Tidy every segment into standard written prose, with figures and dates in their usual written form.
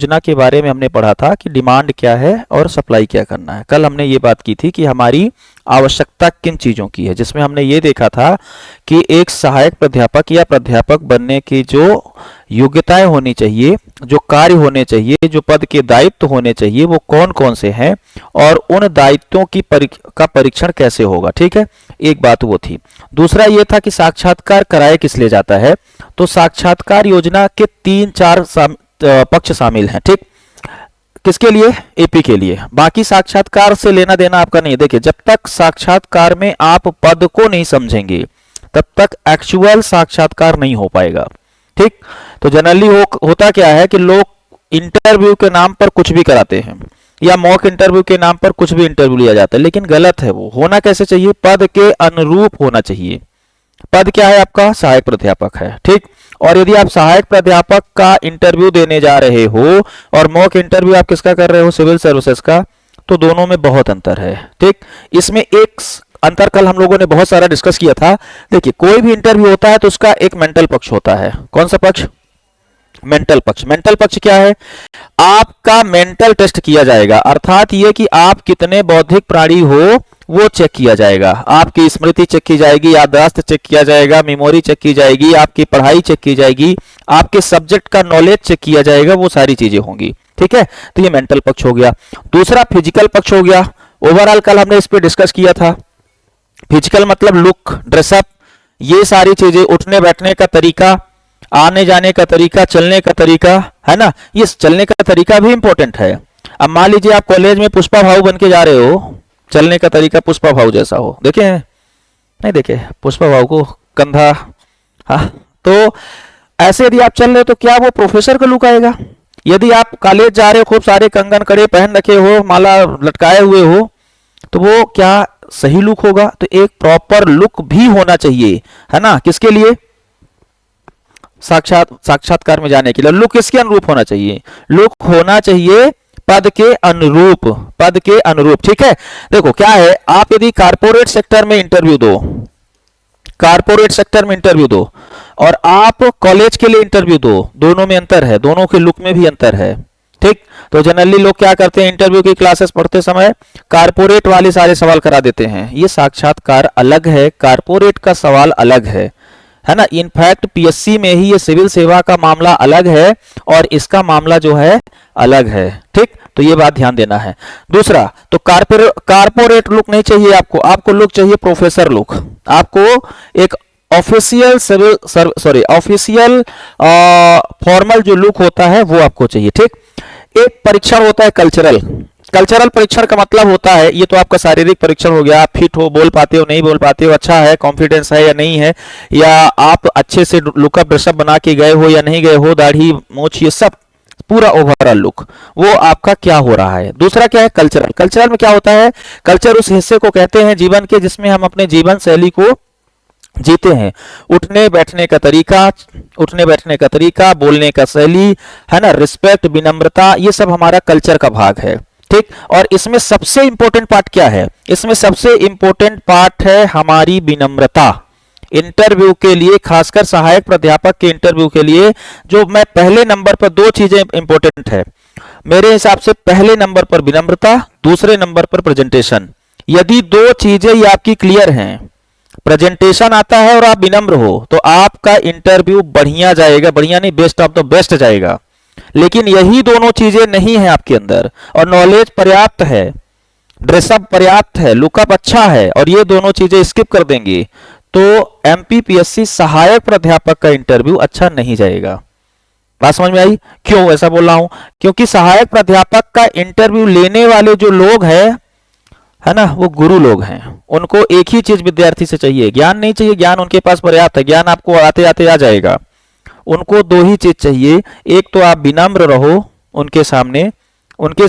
योजना के बारे में हमने पढ़ा था कि डिमांड क्या है और सप्लाई क्या करना है। कल हमने ये बात की थी कि हमारी आवश्यकता किन चीज़ों की है, जिसमें हमने ये देखा था कि एक सहायक प्राध्यापक या प्राध्यापक बनने की जो योग्यताएं होनी चाहिए, जो कार्य होने चाहिए, जो पद के दायित्व होने चाहिए, वो कौन कौन से हैं और उन दायित्वों की का परीक्षण कैसे होगा। ठीक है, एक बात वो थी। दूसरा ये था कि साक्षात्कार कराए किस लिए जाता है। तो साक्षात्कार योजना के 3-4 पक्ष शामिल हैं। ठीक, किसके लिए? एपी के लिए। बाकी साक्षात्कार से लेना देना आपका नहीं है। देखिए, जब तक साक्षात्कार में आप पद को नहीं समझेंगे तब तक एक्चुअल साक्षात्कार नहीं हो पाएगा। ठीक, तो जनरली होता क्या है कि लोग इंटरव्यू के नाम पर कुछ भी कराते हैं या मॉक इंटरव्यू के नाम पर कुछ भी इंटरव्यू लिया जाता है, लेकिन गलत है। वो होना कैसे चाहिए? पद के अनुरूप होना चाहिए। पद क्या है आपका? सहायक प्राध्यापक है। ठीक, और यदि आप सहायक प्राध्यापक का इंटरव्यू देने जा रहे हो और मॉक इंटरव्यू आप किसका कर रहे हो? सिविल सर्विसेज का, तो दोनों में बहुत अंतर है। ठीक, इसमें एक अंतर कल हम लोगों ने बहुत सारा डिस्कस किया था। देखिए, कोई भी इंटरव्यू होता है तो उसका एक मेंटल पक्ष होता है। कौन सा पक्ष? मेंटल पक्ष। मेंटल पक्ष क्या है? आपका मेंटल टेस्ट किया जाएगा, अर्थात ये कि आप कितने बौद्धिक प्राणी हो वो चेक किया जाएगा। आपकी स्मृति चेक की जाएगी, याददाश्त चेक किया जाएगा, मेमोरी चेक की जाएगी, आपकी पढ़ाई चेक की जाएगी, आपके सब्जेक्ट का नॉलेज चेक किया जाएगा, वो सारी चीजें होंगी। ठीक है, तो ये मेंटल पक्ष हो गया। दूसरा फिजिकल पक्ष हो गया। ओवरऑल कल हमने इस पे डिस्कस किया था। फिजिकल मतलब लुक, ड्रेसअप, ये सारी चीजें, उठने बैठने का तरीका, आने जाने का तरीका, चलने का तरीका, है ना। ये चलने का तरीका भी इंपॉर्टेंट है। अब मान लीजिए आप कॉलेज में पुष्पा भाऊ बन के जा रहे हो, चलने का तरीका पुष्पा भाऊ जैसा हो। देखे हैं? नहीं देखे? पुष्पा भाऊ को कंधा, हाँ, तो ऐसे यदि आप चल रहे हो तो क्या वो प्रोफेसर का लुक आएगा? यदि आप कॉलेज जा रहे हो, खूब सारे कंगन कड़े पहन रखे हो, माला लटकाए हुए हो, तो वो क्या सही लुक होगा? तो एक प्रॉपर लुक भी होना चाहिए, है ना। किसके लिए? साक्षात्कार में जाने के लिए। लुक किसके अनुरूप होना चाहिए? लुक होना चाहिए पद के अनुरूप, पद के अनुरूप। ठीक है, देखो क्या है, आप यदि कारपोरेट सेक्टर में इंटरव्यू दो, कारपोरेट सेक्टर में इंटरव्यू दो और आप कॉलेज के लिए इंटरव्यू दो, दोनों में अंतर है, दोनों के लुक में भी अंतर है। ठीक, तो जनरली लोग क्या करते हैं, इंटरव्यू की क्लासेस पढ़ते समय कारपोरेट वाले सारे सवाल करा देते हैं। ये साक्षात्कार अलग है, कारपोरेट का सवाल अलग है ना। इनफैक्ट पीएससी में ही ये सिविल सेवा का मामला अलग है और इसका मामला जो है अलग है। ठीक, तो ये बात ध्यान देना है। दूसरा, तो कारपोरेट लुक नहीं चाहिए आपको, आपको लुक चाहिए प्रोफेसर लुक। आपको एक ऑफिशियल सिविल ऑफिशियल फॉर्मल जो लुक होता है वो आपको चाहिए। ठीक, एक परीक्षण होता है कल्चरल। कल्चरल परीक्षण का मतलब होता है, ये तो आपका शारीरिक परीक्षण हो गया, आप फिट हो, बोल पाते हो नहीं बोल पाते हो, अच्छा है, कॉन्फिडेंस है या नहीं है, या आप अच्छे से लुकअप ड्रेसअप बना के गए हो या नहीं गए हो, दाढ़ी मूछ, ये सब पूरा ओवरऑल लुक, वो आपका क्या हो रहा है। दूसरा क्या है? कल्चरल। कल्चरल में क्या होता है? कल्चर उस हिस्से को कहते हैं जीवन के जिसमें हम अपने जीवन शैली को जीते हैं। उठने बैठने का तरीका, बोलने का शैली, है ना, रिस्पेक्ट, विनम्रता, ये सब हमारा कल्चर का भाग है। ठीक, और इसमें सबसे इंपॉर्टेंट पार्ट क्या है? इसमें सबसे इंपॉर्टेंट पार्ट है हमारी विनम्रता। इंटरव्यू के लिए, खासकर सहायक प्राध्यापक के इंटरव्यू के लिए, जो मैं पहले नंबर पर 2 चीजें इंपॉर्टेंट है मेरे हिसाब से। पहले नंबर पर विनम्रता, दूसरे नंबर पर प्रेजेंटेशन। यदि 2 चीजें ही आपकी क्लियर हैं, प्रेजेंटेशन आता है और आप विनम्र हो, तो आपका इंटरव्यू बढ़िया जाएगा, बढ़िया नहीं, बेस्ट ऑफ द बेस्ट जाएगा। लेकिन यही दोनों चीजें नहीं है आपके अंदर और नॉलेज पर्याप्त है, ड्रेसअप पर्याप्त है, लुकअप अच्छा है, और ये दोनों चीजें स्किप कर देंगे तो एमपीपीएससी सहायक प्राध्यापक का इंटरव्यू अच्छा नहीं जाएगा। बात समझ में आई? क्यों ऐसा बोल रहा हूं? क्योंकि सहायक प्राध्यापक का इंटरव्यू लेने वाले जो लोग हैं, है ना, वो गुरु लोग हैं। उनको एक ही चीज विद्यार्थी से चाहिए, ज्ञान नहीं चाहिए, ज्ञान उनके पास पर्याप्त है, ज्ञान आपको आते आते आ जाएगा। उनको 2 ही चीज चाहिए, एक तो आप विनम्र रहो उनके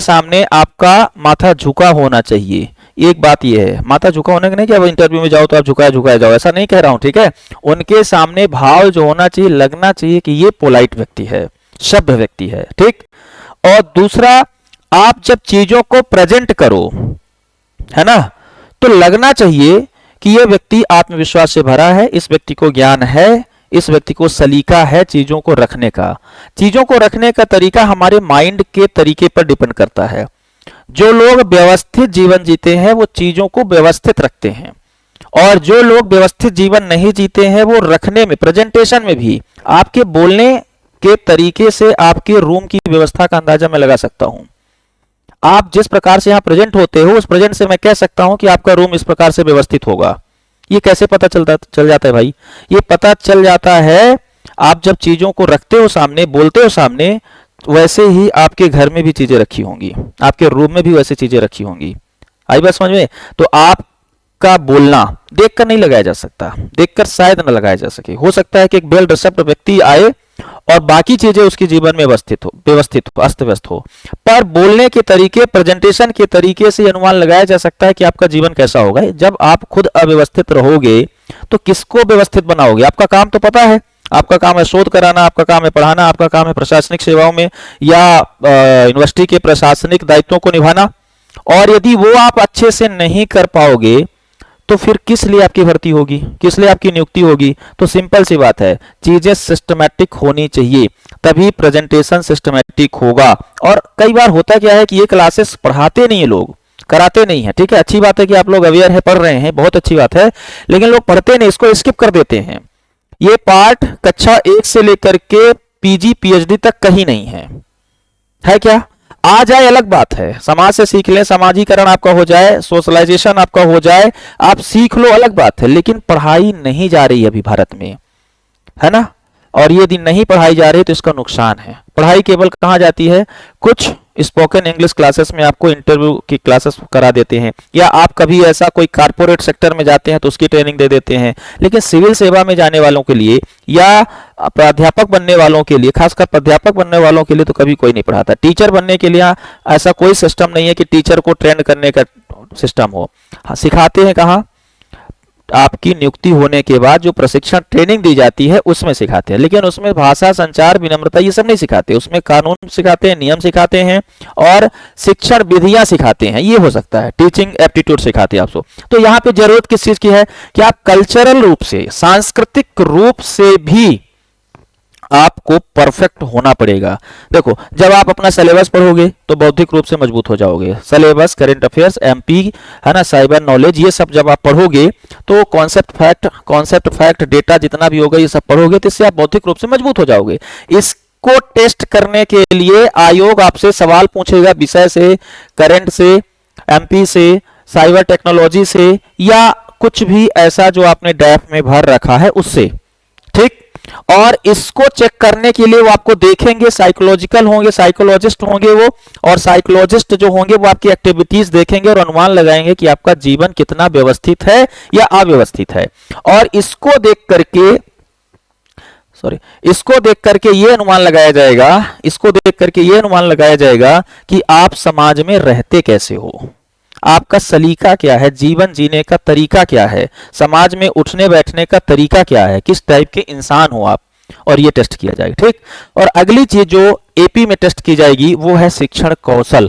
सामने आपका माथा झुका होना चाहिए। एक बात ये है, माथा झुका होने का नहीं कि अब इंटरव्यू में जाओ तो आप झुकाए जाओ, ऐसा नहीं कह रहा हूं। ठीक है, उनके सामने भाव जो होना चाहिए, लगना चाहिए कि ये पोलाइट व्यक्ति है, सभ्य व्यक्ति है। ठीक, और दूसरा, आप जब चीजों को प्रेजेंट करो, है ना, तो लगना चाहिए कि यह व्यक्ति आत्मविश्वास से भरा है, इस व्यक्ति को ज्ञान है, इस व्यक्ति को सलीका है चीजों को रखने का। चीजों को रखने का तरीका हमारे माइंड के तरीके पर डिपेंड करता है। जो लोग व्यवस्थित जीवन जीते हैं वो चीजों को व्यवस्थित रखते हैं, और जो लोग व्यवस्थित जीवन नहीं जीते हैं वो रखने में, प्रेजेंटेशन में भी, आपके बोलने के तरीके से आपके रूम की व्यवस्था का अंदाजा मैं लगा सकता हूं। आप जिस प्रकार से यहां प्रेजेंट होते हो उस प्रेजेंट से मैं कह सकता हूं कि आपका रूम इस प्रकार से व्यवस्थित होगा। ये कैसे पता चल जाता है भाई? ये पता चल जाता है आप जब चीजों को रखते हो सामने, बोलते हो सामने, वैसे ही आपके घर में भी चीजें रखी होंगी, आपके रूम में भी वैसे चीजें रखी होंगी। आई बात समझ में? तो आपका बोलना देखकर नहीं लगाया जा सकता, देखकर शायद न लगाया जा सके। हो सकता है कि एक वेल ड्रेस्ड व्यक्ति आए और बाकी चीजें उसके जीवन में व्यवस्थित हो, अस्त व्यस्त हो, पर बोलने के तरीके, प्रेजेंटेशन के तरीके से अनुमान लगाया जा सकता है कि आपका जीवन कैसा होगा। जब आप खुद अव्यवस्थित रहोगे तो किसको व्यवस्थित बनाओगे? आपका काम तो पता है, आपका काम है शोध कराना, आपका काम है पढ़ाना, आपका काम है प्रशासनिक सेवाओं में या यूनिवर्सिटी के प्रशासनिक दायित्वों को निभाना, और यदि वो आप अच्छे से नहीं कर पाओगे तो फिर किस लिए आपकी भर्ती होगी, किस लिए आपकी नियुक्ति होगी? तो सिंपल सी बात है, चीजें सिस्टमैटिक होनी चाहिए, तभी प्रेजेंटेशन सिस्टमैटिक होगा। और कई बार होता क्या है कि ये क्लासेस पढ़ाते नहीं है लोग, कराते नहीं है। ठीक है, अच्छी बात है कि आप लोग अवेयर है, पढ़ रहे हैं, बहुत अच्छी बात है, लेकिन लोग पढ़ते नहीं, इसको स्किप कर देते हैं। ये पार्ट कक्षा 1 से लेकर के पीजी पीएचडी तक कहीं नहीं है क्या? आ जाए अलग बात है, समाज से सीख लें, समाजीकरण आपका हो जाए, सोशलाइजेशन आपका हो जाए, आप सीख लो, अलग बात है, लेकिन पढ़ाई नहीं जा रही है अभी भारत में, है ना? और यदि नहीं पढ़ाई जा रही तो इसका नुकसान है। पढ़ाई केवल कहाँ जाती है? कुछ स्पोकन इंग्लिश क्लासेस में आपको इंटरव्यू की क्लासेस करा देते हैं, या आप कभी ऐसा कोई कारपोरेट सेक्टर में जाते हैं तो उसकी ट्रेनिंग दे देते हैं, लेकिन सिविल सेवा में जाने वालों के लिए या प्राध्यापक बनने वालों के लिए, खासकर प्राध्यापक बनने वालों के लिए तो कभी कोई नहीं पढ़ाता। टीचर बनने के लिए ऐसा कोई सिस्टम नहीं है कि टीचर को ट्रेन करने का सिस्टम हो। हाँ, सिखाते हैं कहाँ? आपकी नियुक्ति होने के बाद जो प्रशिक्षण ट्रेनिंग दी जाती है उसमें सिखाते हैं, लेकिन उसमें भाषा, संचार, विनम्रता ये सब नहीं सिखाते। उसमें कानून सिखाते हैं, नियम सिखाते हैं और शिक्षण विधियां सिखाते हैं। ये हो सकता है टीचिंग एप्टीट्यूड सिखाते हैं आपको। तो यहाँ पे जरूरत किस चीज की है कि आप कल्चरल रूप से, सांस्कृतिक रूप से भी आपको परफेक्ट होना पड़ेगा। देखो, जब आप अपना सिलेबस पढ़ोगे तो बौद्धिक रूप से मजबूत हो जाओगे। सिलेबस, करंट अफेयर्स, एमपी, है ना, साइबर नॉलेज, ये सब जब आप पढ़ोगे तो कॉन्सेप्ट फैक्ट डेटा जितना भी होगा ये सब पढ़ोगे, तो इससे आप बौद्धिक रूप से मजबूत हो जाओगे। इसको टेस्ट करने के लिए आयोग आपसे सवाल पूछेगा विषय से, करंट से, एमपी से, साइबर टेक्नोलॉजी से, या कुछ भी ऐसा जो आपने डैफ में भर रखा है उससे। ठीक, और इसको चेक करने के लिए वो आपको देखेंगे, साइकोलॉजिकल होंगे, साइकोलॉजिस्ट होंगे वो, और साइकोलॉजिस्ट जो होंगे वो आपकी एक्टिविटीज देखेंगे और अनुमान लगाएंगे कि आपका जीवन कितना व्यवस्थित है या अव्यवस्थित है। और इसको देख करके ये अनुमान लगाया जाएगा कि आप समाज में रहते कैसे हो, आपका सलीका क्या है, जीवन जीने का तरीका क्या है, समाज में उठने बैठने का तरीका क्या है, किस टाइप के इंसान हो आप, और ये टेस्ट किया जाएगा। ठीक, और अगली चीज जो एपी में टेस्ट की जाएगी वो है शिक्षण कौशल,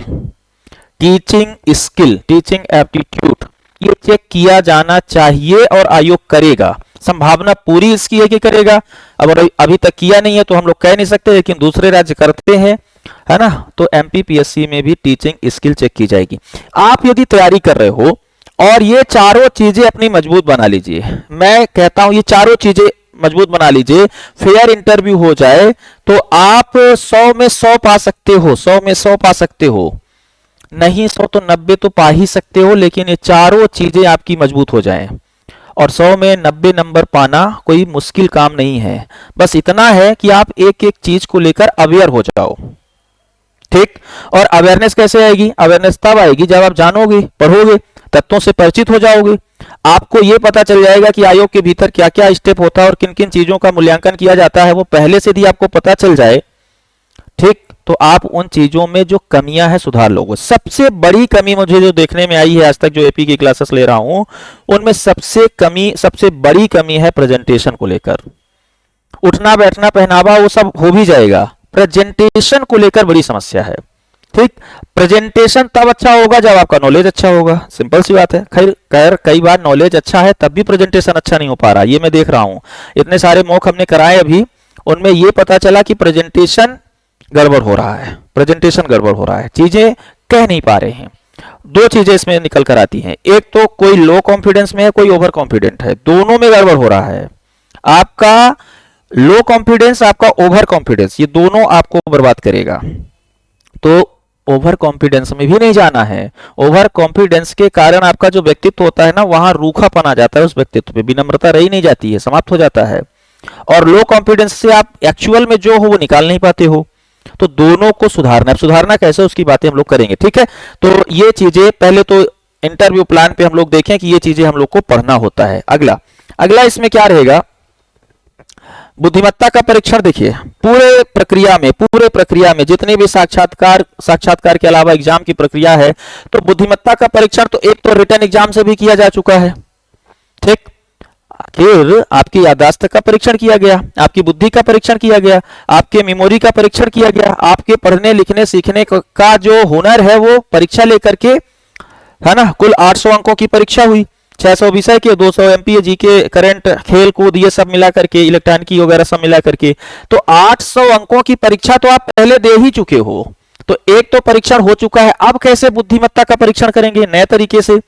टीचिंग स्किल, टीचिंग एप्टीट्यूड। ये चेक किया जाना चाहिए और आयोग करेगा। संभावना पूरी इसकी है कि करेगा। अब अभी तक किया नहीं है तो हम लोग कह नहीं सकते, लेकिन दूसरे राज्य करते हैं, है ना। तो एमपीपीएससी में भी टीचिंग स्किल चेक की जाएगी। आप यदि तैयारी कर रहे हो और ये चारों चीजें अपनी मजबूत बना लीजिए, मैं कहता हूं ये चारों चीजें मजबूत बना लीजिए, फेयर इंटरव्यू हो जाए तो आप 100 में 100 पा सकते हो, 100 में 100 पा सकते हो, नहीं 100 तो 90 तो पा ही सकते हो, लेकिन ये चारों चीजें आपकी मजबूत हो जाएं। और 100 में 90 नंबर पाना कोई मुश्किल काम नहीं है, बस इतना है कि आप एक एक चीज को लेकर अवेयर हो जाओ। ठीक, और अवेयरनेस कैसे आएगी? अवेयरनेस तब आएगी जब आप जानोगे, पढ़ोगे, तत्वों से परिचित हो जाओगे। आपको यह पता चल जाएगा कि आयोग के भीतर क्या क्या स्टेप होता है और किन किन चीजों का मूल्यांकन किया जाता है, वो पहले से ही आपको पता चल जाए। ठीक, तो आप उन चीजों में जो कमियां हैं सुधार लोगे। सबसे बड़ी कमी मुझे जो देखने में आई है आज तक, जो एपी की क्लासेस ले रहा हूं, उनमें सबसे बड़ी कमी है प्रेजेंटेशन को लेकर। उठना बैठना पहनावा वो सब हो भी जाएगा, प्रेजेंटेशन को लेकर बड़ी समस्या है। ठीक। प्रेजेंटेशन तब अच्छा होगा जब आपका नॉलेज अच्छा होगा, सिंपल सी बात है। खैर कई बार नॉलेज अच्छा है तब भी प्रेजेंटेशन अच्छा नहीं हो पा रहा, ये मैं देख रहा हूं। इतने सारे मॉक हमने कराए अभी, उनमें ये पता चला कि प्रेजेंटेशन गड़बड़ हो रहा है, प्रेजेंटेशन गड़बड़ हो रहा है, चीजें कह नहीं पा रहे हैं। दो चीजें इसमें निकल कर आती हैं, एक तो कोई लो कॉन्फिडेंस में है, कोई ओवर कॉन्फिडेंट है, दोनों में गड़बड़ हो रहा है। आपका लो कॉन्फिडेंस, आपका ओवर कॉन्फिडेंस, ये दोनों आपको बर्बाद करेगा। तो ओवर कॉन्फिडेंस में भी नहीं जाना है। ओवर कॉन्फिडेंस के कारण आपका जो व्यक्तित्व होता है ना, वहां रूखापन आ जाता है, उस व्यक्तित्व पे विनम्रता रही नहीं जाती है, समाप्त हो जाता है। और लो कॉन्फिडेंस से आप एक्चुअल में जो हो वो निकाल नहीं पाते हो। तो दोनों को सुधारना है। सुधारना कैसे, उसकी बातें हम लोग करेंगे, ठीक है। तो ये चीजें पहले तो इंटरव्यू प्लान पे हम लोग देखें कि ये चीजें हम लोग को पढ़ना होता है। अगला इसमें क्या रहेगा, बुद्धिमत्ता का परीक्षण। देखिए पूरे प्रक्रिया में जितने भी साक्षात्कार के अलावा एग्जाम की प्रक्रिया है, तो बुद्धिमत्ता का परीक्षण तो एक तो रिटन एग्जाम से भी किया जा चुका है, ठीक। फिर आपकी याददाश्त का परीक्षण किया गया, आपकी बुद्धि का परीक्षण किया गया, आपके मेमोरी का परीक्षण किया गया, आपके पढ़ने लिखने सीखने का जो हुनर है वो परीक्षा लेकर के, है ना। कुल 800 अंकों की परीक्षा हुई, 600 विषय के, 200 एमपीए जीके, करंट, खेल कूद, ये सब मिला करके, इलेक्ट्रॉनिकी वगैरह सब मिला करके, तो 800 अंकों की परीक्षा तो आप पहले दे ही चुके हो। तो एक तो परीक्षण हो चुका है, अब कैसे बुद्धिमत्ता का परीक्षण करेंगे नए तरीके से।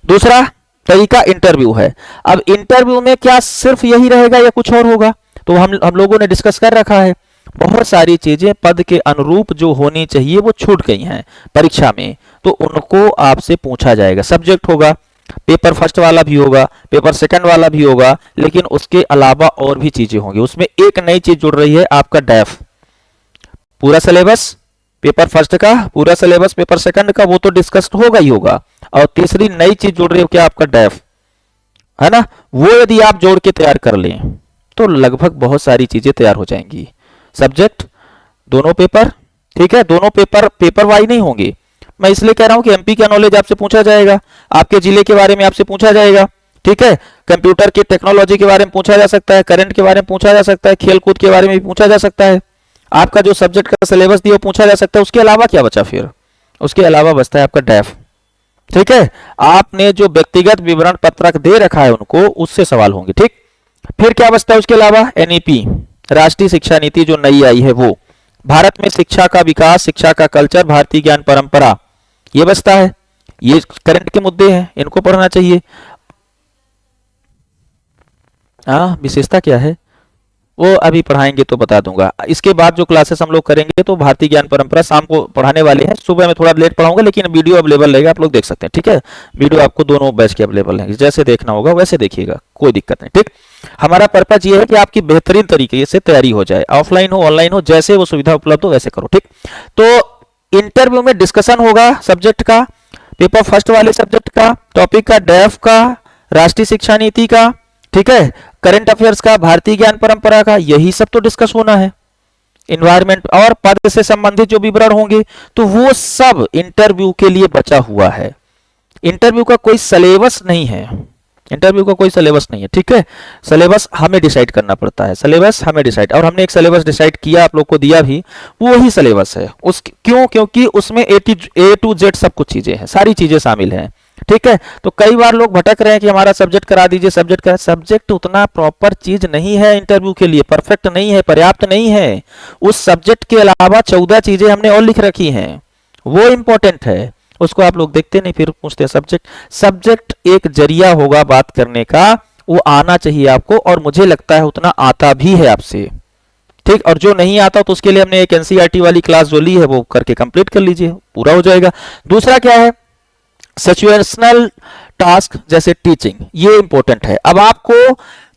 दूसरा तरीका इंटरव्यू है। अब इंटरव्यू में क्या सिर्फ यही रहेगा या कुछ और होगा, तो हम लोगों ने डिस्कस कर रखा है। बहुत सारी चीजें पद के अनुरूप जो होनी चाहिए वो छूट गई हैं परीक्षा में, तो उनको आपसे पूछा जाएगा। सब्जेक्ट होगा, पेपर फर्स्ट वाला भी होगा, पेपर सेकंड वाला भी होगा, लेकिन उसके अलावा और भी चीजें होंगी। उसमें एक नई चीज जुड़ रही है, आपका डैफ। पूरा सिलेबस पेपर फर्स्ट का, पूरा सिलेबस पेपर सेकंड का, वो तो डिस्कस होगा ही होगा। और तीसरी नई चीज जुड़ रही है क्या, आपका डैफ, है ना। वो यदि आप जोड़ के तैयार कर लें तो लगभग बहुत सारी चीजें तैयार हो जाएंगी। सब्जेक्ट दोनों पेपर, ठीक है, दोनों पेपर वाइज नहीं होंगे। मैं इसलिए कह रहा हूं कि एमपी का नॉलेज आपसे पूछा जाएगा, आपके जिले के बारे में आपसे पूछा जाएगा, ठीक है। कंप्यूटर की टेक्नोलॉजी के बारे में पूछा जा सकता है, करंट के बारे में पूछा जा सकता है, खेल कूद के बारे में भी पूछा जा सकता है। आपका जो सब्जेक्ट का सिलेबस दिया पूछा जा सकता है। उसके अलावा क्या बचा, फिर उसके अलावा बचता है आपका डैफ, ठीक है। आपने जो व्यक्तिगत विवरण पत्रक दे रखा है उनको, उससे सवाल होंगे, ठीक। फिर क्या बचता है उसके अलावा, एनईपी, राष्ट्रीय शिक्षा नीति जो नई आई है वो, भारत में शिक्षा का विकास, शिक्षा का कल्चर, भारतीय ज्ञान परंपरा, ये बचता है। ये करंट के मुद्दे हैं, इनको पढ़ना चाहिए। विशेषता क्या है वो अभी पढ़ाएंगे तो बता दूंगा। इसके बाद जो क्लासेस हम लोग करेंगे तो भारतीय ज्ञान परंपरा शाम को पढ़ाने वाले हैं, सुबह में थोड़ा लेट पढ़ाऊंगा, लेकिन वीडियो अवेलेबल रहेगा, आप लोग देख सकते हैं, ठीक है। वीडियो आपको दोनों बैच के अवेलेबल रहेंगे, जैसे देखना होगा वैसे देखिएगा, कोई दिक्कत नहीं, ठीक। हमारा पर्पज ये है कि आपकी बेहतरीन तरीके से तैयारी हो जाए, ऑफलाइन हो ऑनलाइन हो, जैसे वो सुविधा उपलब्ध हो वैसे करो, ठीक। तो इंटरव्यू में डिस्कशन होगा सब्जेक्ट का, पेपर फर्स्ट वाले सब्जेक्ट का, टॉपिक का, डैफ का, राष्ट्रीय शिक्षा नीति का, ठीक है, करंट अफेयर्स का, भारतीय ज्ञान परंपरा का, यही सब तो डिस्कस होना है। इन्वायरमेंट और पद से संबंधित जो विवरण होंगे तो वो सब इंटरव्यू के लिए बचा हुआ है। इंटरव्यू का कोई सिलेबस नहीं है, इंटरव्यू का कोई सिलेबस नहीं है, ठीक है। सिलेबस हमें डिसाइड करना पड़ता है, सिलेबस हमें डिसाइड, और हमने एक सिलेबस डिसाइड किया, आप लोग को दिया भी, वो ही सिलेबस है। क्योंकि उसमें ए टू जेड सब कुछ चीजें हैं, सारी चीजें शामिल हैं, ठीक है। तो कई बार लोग भटक रहे हैं कि हमारा सब्जेक्ट करा दीजिए, सब्जेक्ट उतना प्रॉपर चीज नहीं है इंटरव्यू के लिए, परफेक्ट नहीं है, पर्याप्त नहीं है। उस सब्जेक्ट के अलावा 14 चीजें हमने और लिख रखी हैं, वो इंपॉर्टेंट है, उसको आप लोग देखते नहीं, फिर पूछते हैं। सब्जेक्ट एक जरिया होगा बात करने का, वो आना चाहिए आपको, और मुझे लगता है उतना आता भी है आपसे, ठीक। और जो नहीं आता तो उसके लिए हमने एक एनसीईआरटी वाली क्लास जो ली है वो करके कंप्लीट कर लीजिए, पूरा हो जाएगा। दूसरा क्या है, सिचुएशनल टास्क जैसे टीचिंग, ये इंपॉर्टेंट है। अब आपको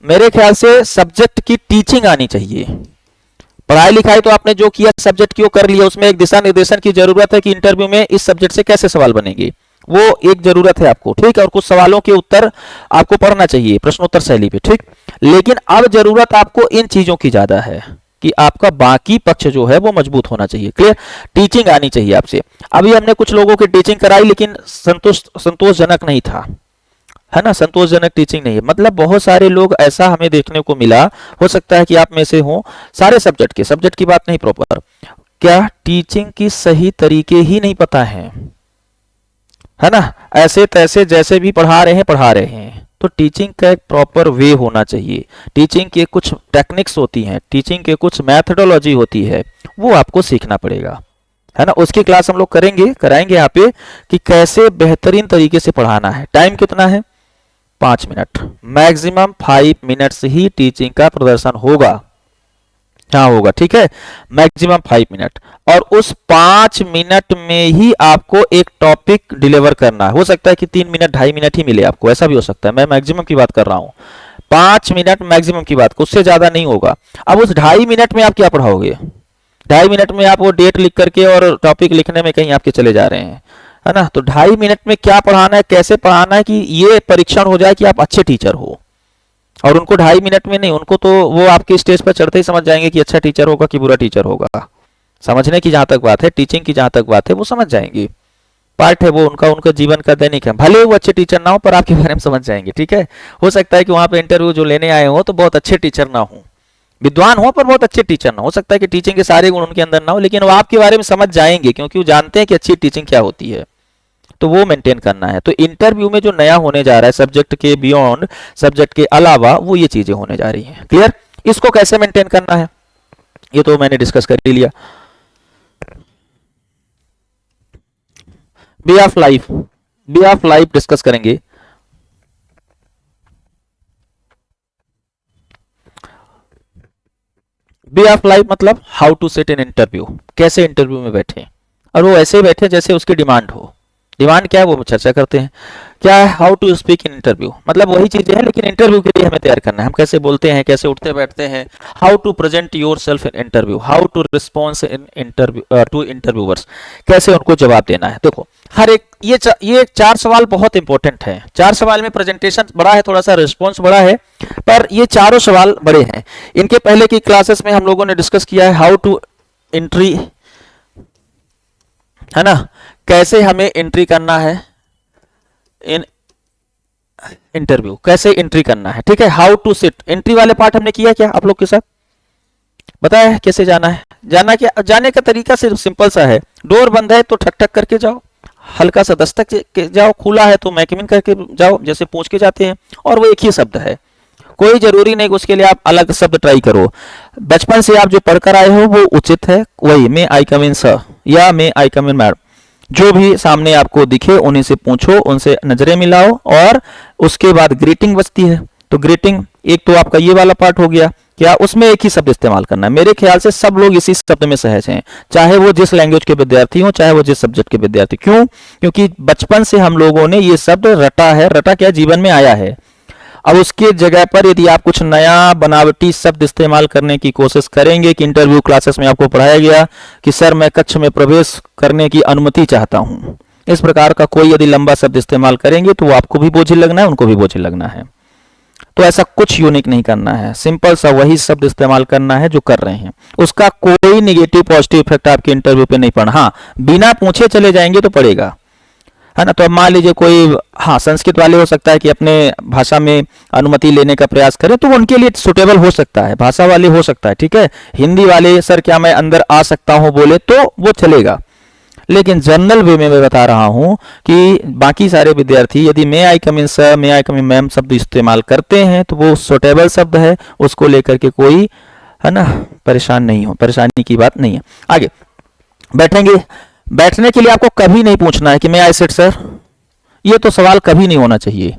मेरे ख्याल से सब्जेक्ट की टीचिंग आनी चाहिए। पढ़ाई लिखाई तो आपने जो किया सब्जेक्ट की वो कर लिया, उसमें एक दिशा निर्देशन की जरूरत है कि इंटरव्यू में इस सब्जेक्ट से कैसे सवाल बनेंगे, वो एक जरूरत है आपको, ठीक है। और कुछ सवालों के उत्तर आपको पढ़ना चाहिए प्रश्नोत्तर शैली पे, ठीक। लेकिन अब जरूरत आपको इन चीजों की ज्यादा है कि आपका बाकी पक्ष जो है वो मजबूत होना चाहिए, क्लियर। टीचिंग आनी चाहिए आपसे। अभी हमने कुछ लोगों की टीचिंग कराई, लेकिन संतोषजनक नहीं था, है ना, संतोषजनक टीचिंग नहीं है। मतलब बहुत सारे लोग ऐसा हमें देखने को मिला, हो सकता है कि आप में से हो, सारे सब्जेक्ट की बात नहीं, प्रॉपर क्या टीचिंग की सही तरीके ही नहीं पता है ना, ऐसे तैसे जैसे भी पढ़ा रहे हैं। तो टीचिंग का एक प्रॉपर वे होना चाहिए, टीचिंग के कुछ टेक्निक्स होती हैं, टीचिंग के कुछ मैथडोलॉजी होती है, वो आपको सीखना पड़ेगा, है ना। उसकी क्लास हम लोग कराएंगे यहाँ पे कि कैसे बेहतरीन तरीके से पढ़ाना है। टाइम कितना है? 5 मिनट, मैक्सिमम 5 मिनट्स ही टीचिंग का प्रदर्शन होगा, हाँ होगा, ठीक है, मैक्सिमम 5 मिनट। और उस 5 मिनट में ही आपको एक टॉपिक डिलीवर करना है। हो सकता है कि 3 मिनट 2.5 मिनट ही मिले आपको, ऐसा भी हो सकता है, मैं मैक्सिमम की बात कर रहा हूँ, 5 मिनट मैक्सिमम की बात, उससे ज्यादा नहीं होगा। अब उस 2.5 मिनट में आप क्या पढ़ाओगे? 2.5 मिनट में आप वो डेट लिख करके और टॉपिक लिखने में कहीं आपके चले जा रहे हैं, है ना। तो 2.5 मिनट में क्या पढ़ाना है, कैसे पढ़ाना है, कि ये परीक्षण हो जाए कि आप अच्छे टीचर हो। और उनको 2.5 मिनट में नहीं, उनको तो वो आपके स्टेज पर चढ़ते ही समझ जाएंगे कि अच्छा टीचर होगा कि बुरा टीचर होगा। समझने की जहां तक बात है, टीचिंग की जहां तक बात है, वो समझ जाएंगे, पार्ट है वो उनका जीवन का दैनिक है। भले वो अच्छे टीचर ना हो पर आपके बारे में समझ जाएंगे, ठीक है। हो सकता है कि वहां पे इंटरव्यू जो लेने आए हो तो बहुत अच्छे टीचर ना हो, विद्वान हो पर बहुत अच्छे टीचर ना हो सकता है कि टीचिंग के सारे गुण उनके अंदर ना हो, लेकिन वो आपके बारे में समझ जाएंगे क्योंकि वो जानते हैं कि अच्छी टीचिंग क्या होती है। तो वो मेंटेन करना है। तो इंटरव्यू में जो नया होने जा रहा है, सब्जेक्ट के बियॉन्ड, सब्जेक्ट के अलावा, वो ये चीजें होने जा रही हैं। क्लियर? इसको कैसे मेंटेन करना है ये तो मैंने डिस्कस कर ही लिया। वे ऑफ लाइफ डिस्कस करेंगे। वे ऑफ लाइफ मतलब how to sit in interview, कैसे इंटरव्यू में बैठे, और वो ऐसे बैठे जैसे उसकी डिमांड हो। डिमांड क्या है वो चर्चा करते हैं। क्या है? How to speak in interview, मतलब वही चीजें हैं लेकिन इंटरव्यू के लिए हमें तैयार करना है। हम कैसे बोलते हैं, कैसे उठते बैठते हैं। How to present your self in interview, how to response in interview to interviewers, कैसे उनको जवाब देना है। देखो हर एक ये 4 सवाल बहुत इंपॉर्टेंट है। 4 सवाल में प्रेजेंटेशन बड़ा है, थोड़ा सा रिस्पॉन्स बड़ा है, पर ये चारों सवाल बड़े हैं। इनके पहले की क्लासेस में हम लोगों ने डिस्कस किया है हाउ टू एंट्री, है ना, कैसे हमें एंट्री करना है इन इंटरव्यू, कैसे एंट्री करना है, ठीक है। हाउ टू सिट, एंट्री वाले पार्ट हमने किया क्या आप लोग के साथ, बताया है कैसे जाना है। जाने का तरीका सिर्फ सिंपल सा है, डोर बंद है तो ठक ठक करके जाओ, हल्का सा दस्तक के जाओ, खुला है तो मैकमिन करके जाओ, जैसे पूछ के जाते हैं, और वो एक ही शब्द है, कोई जरूरी नहीं उसके लिए आप अलग शब्द ट्राई करो। बचपन से आप जो पढ़कर आए हो वो उचित है, वही मे आई कम इन सर या मे आई कम इन मैडम, जो भी सामने आपको दिखे उन्हीं से पूछो, उनसे नजरें मिलाओ, और उसके बाद ग्रीटिंग बचती है। तो ग्रीटिंग एक तो आपका ये वाला पार्ट हो गया, क्या उसमें एक ही शब्द इस्तेमाल करना है। मेरे ख्याल से सब लोग इसी शब्द में सहज हैं, चाहे वो जिस लैंग्वेज के विद्यार्थी हो, चाहे वो जिस सब्जेक्ट के विद्यार्थी। क्यों? क्योंकि बचपन से हम लोगों ने ये शब्द रटा है, रटा क्या, जीवन में आया है। अब उसके जगह पर यदि आप कुछ नया बनावटी शब्द इस्तेमाल करने की कोशिश करेंगे, कि इंटरव्यू क्लासेस में आपको पढ़ाया गया कि सर मैं कक्ष में प्रवेश करने की अनुमति चाहता हूं, इस प्रकार का कोई यदि लंबा शब्द इस्तेमाल करेंगे तो आपको भी बोझिल लगना है, उनको भी बोझिल लगना है। तो ऐसा कुछ यूनिक नहीं करना है, सिंपल सा वही शब्द इस्तेमाल करना है जो कर रहे हैं। उसका कोई निगेटिव पॉजिटिव इफेक्ट आपके इंटरव्यू पे नहीं पड़ना। हाँ, बिना पूछे चले जाएंगे तो पड़ेगा, है ना। तो अब मान लीजिए कोई, हाँ, संस्कृत वाले हो सकता है कि अपने भाषा में अनुमति लेने का प्रयास करें, तो उनके लिए सुटेबल हो सकता है, भाषा वाले हो सकता है, ठीक है। हिंदी वाले सर क्या मैं अंदर आ सकता हूं बोले तो वो चलेगा, लेकिन जनरल वे में मैं बता रहा हूं कि बाकी सारे विद्यार्थी यदि मे आई कम इन सर, मे आई कम इन मैम शब्द इस्तेमाल करते हैं तो वो सुटेबल शब्द है, उसको लेकर के कोई, है ना, परेशानी की बात नहीं है। आगे बैठेंगे, बैठने के लिए आपको कभी नहीं पूछना है कि मैं आई सिट सर, ये तो सवाल कभी नहीं होना चाहिए।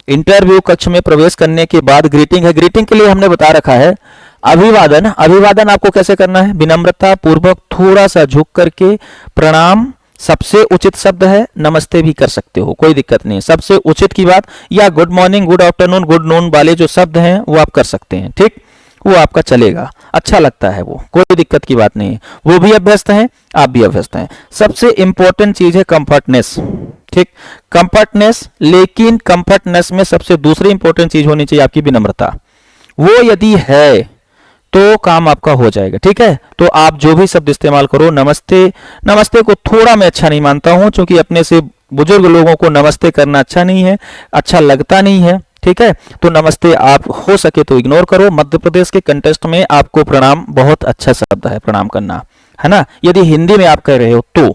इंटरव्यू कक्ष में प्रवेश करने के बाद ग्रीटिंग है, ग्रीटिंग के लिए हमने बता रखा है अभिवादन। अभिवादन आपको कैसे करना है, विनम्रता पूर्वक थोड़ा सा झुक करके प्रणाम सबसे उचित शब्द है, नमस्ते भी कर सकते हो, कोई दिक्कत नहीं है, सबसे उचित की बात, या good morning, good afternoon, good noon वाले जो शब्द हैं वो आप कर सकते हैं, ठीक, वो आपका चलेगा, अच्छा लगता है वो, कोई दिक्कत की बात नहीं है। वो भी अभ्यस्त हैं, आप भी अभ्यस्त हैं। सबसे इंपॉर्टेंट चीज है कंफर्टनेस, ठीक, कंफर्टनेस। लेकिन कंफर्टनेस में सबसे दूसरी इंपॉर्टेंट चीज होनी चाहिए आपकी विनम्रता। वो यदि है तो काम आपका हो जाएगा, ठीक है। तो आप जो भी शब्द इस्तेमाल करो, नमस्ते, नमस्ते को थोड़ा मैं अच्छा नहीं मानता हूं, क्योंकि अपने से बुजुर्ग लोगों को नमस्ते करना अच्छा नहीं है, अच्छा लगता नहीं है, ठीक है। तो नमस्ते आप हो सके तो इग्नोर करो। मध्य प्रदेश के कंटेस्ट में आपको प्रणाम बहुत अच्छा शब्द है, प्रणाम करना, है ना। यदि हिंदी में आप कह रहे हो तो,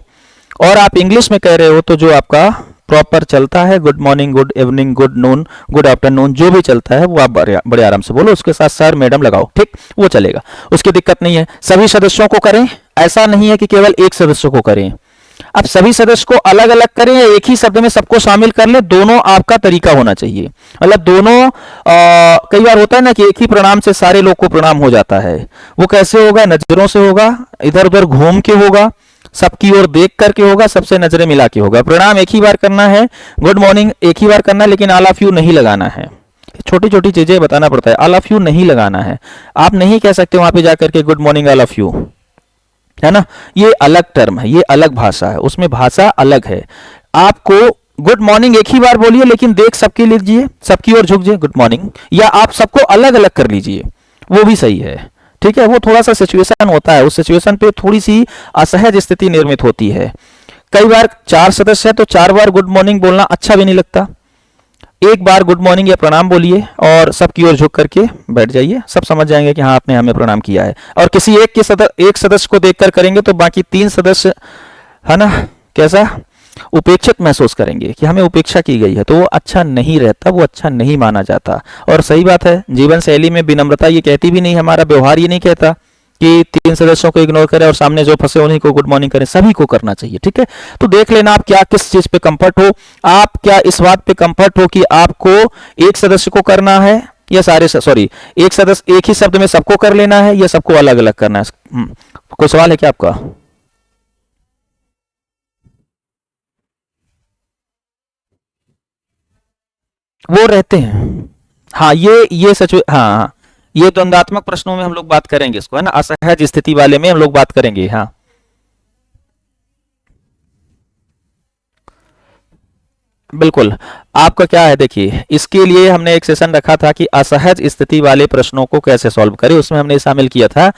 और आप इंग्लिश में कह रहे हो तो जो आपका प्रॉपर चलता है, good morning, good evening, good noon, good afternoon, जो भी चलता है वो आप बड़े आराम से बोलो, उसके साथ सर मैडम लगाओ, ठीक, वो चलेगा, उसकी दिक्कत नहीं है। सभी सदस्यों को करें, ऐसा नहीं है कि केवल एक सदस्य को करें। अब सभी सदस्य को अलग अलग करें या एक ही शब्द में सबको शामिल कर ले, दोनों आपका तरीका होना चाहिए। मतलब दोनों, कई बार होता है ना कि एक ही प्रणाम से सारे लोग को प्रणाम हो जाता है, वो कैसे होगा? नजरों से होगा, इधर उधर घूम के होगा, सबकी ओर देख करके होगा, सबसे नजरें मिला के होगा। प्रणाम एक ही बार करना है, गुड मॉर्निंग एक ही बार करना है, लेकिन ऑल ऑफ यू नहीं लगाना है। छोटी छोटी चीजें बताना पड़ता है, ऑल ऑफ यू नहीं लगाना है। आप नहीं कह सकते वहां पे जाकर के good morning all of you, है ना, ये अलग टर्म है, ये अलग भाषा है, उसमें भाषा अलग है। आपको गुड मॉर्निंग एक ही बार बोलिए, लेकिन देख सबके लीजिए, सबकी ओर झुक जाइए गुड मॉर्निंग, या आप सबको अलग अलग कर लीजिए, वो भी सही है, ठीक है। वो थोड़ा सा सिचुएशन होता है, उस सिचुएशन पे थोड़ी सी असहज स्थिति निर्मित होती है। कई बार 4 सदस्य है तो 4 बार गुड मॉर्निंग बोलना अच्छा भी नहीं लगता। एक बार गुड मॉर्निंग या प्रणाम बोलिए और सबकी ओर झुक करके बैठ जाइए, सब समझ जाएंगे कि हाँ आपने हमें प्रणाम किया है। और किसी एक सदस्य को देखकर करेंगे तो बाकी 3 सदस्य, है ना, कैसा उपेक्षित महसूस करेंगे कि हमें उपेक्षा की गई है, तो वो अच्छा नहीं रहता, वो अच्छा नहीं माना जाता। और सही बात है, जीवन शैली में विनम्रता ये कहती भी नहीं, हमारा व्यवहार ये नहीं कहता कि 3 सदस्यों को इग्नोर करें और सामने जो फंसे उन्हीं को गुड मॉर्निंग करें, सभी को करना चाहिए, ठीक है। तो देख लेना आप क्या किस चीज पे कंफर्ट हो, आप क्या इस बात पे कंफर्ट हो कि आपको एक सदस्य को करना है या एक सदस्य एक ही शब्द में सबको कर लेना है या सबको अलग अलग करना है। कोई सवाल है क्या आपका? वो रहते हैं, हाँ ये सच, हाँ हाँ, ये द्वंदात्मक प्रश्नों में हम लोग बात करेंगे इसको, है ना, असहज स्थिति वाले में हम लोग बात करेंगे, हाँ। बिल्कुल। आपका क्या है, देखिए इसके लिए हमने एक सेशन रखा था कि असहज स्थिति वाले प्रश्नों को कैसे सॉल्व करें, उसमें हमने शामिल किया था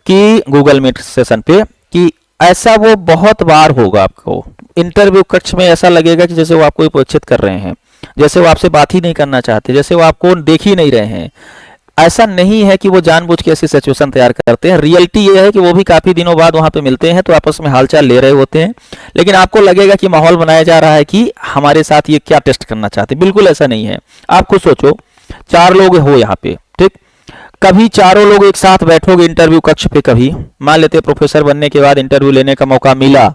कि गूगल मीट सेशन पे, कि ऐसा वो बहुत बार होगा आपको इंटरव्यू कक्ष में, ऐसा लगेगा कि जैसे वो आपको उपेक्षित कर रहे हैं, जैसे वो आपसे बात ही नहीं करना चाहते, जैसे वो आपको देख ही नहीं रहे हैं। ऐसा नहीं है कि वो जानबूझ के ऐसी सिचुएशन तैयार करते हैं, रियलिटी ये है कि वो भी काफी दिनों बाद वहां पे मिलते हैं तो आपस में हालचाल ले रहे होते हैं, लेकिन आपको लगेगा कि माहौल बनाया जा रहा है कि हमारे साथ ये क्या टेस्ट करना चाहते हैं। बिल्कुल ऐसा नहीं है। आप खुद सोचो, 4 लोग हो यहाँ पे, ठीक, कभी चारों लोग एक साथ बैठोगे इंटरव्यू कक्ष पे, कभी मान लेते प्रोफेसर बनने के बाद इंटरव्यू लेने का मौका मिला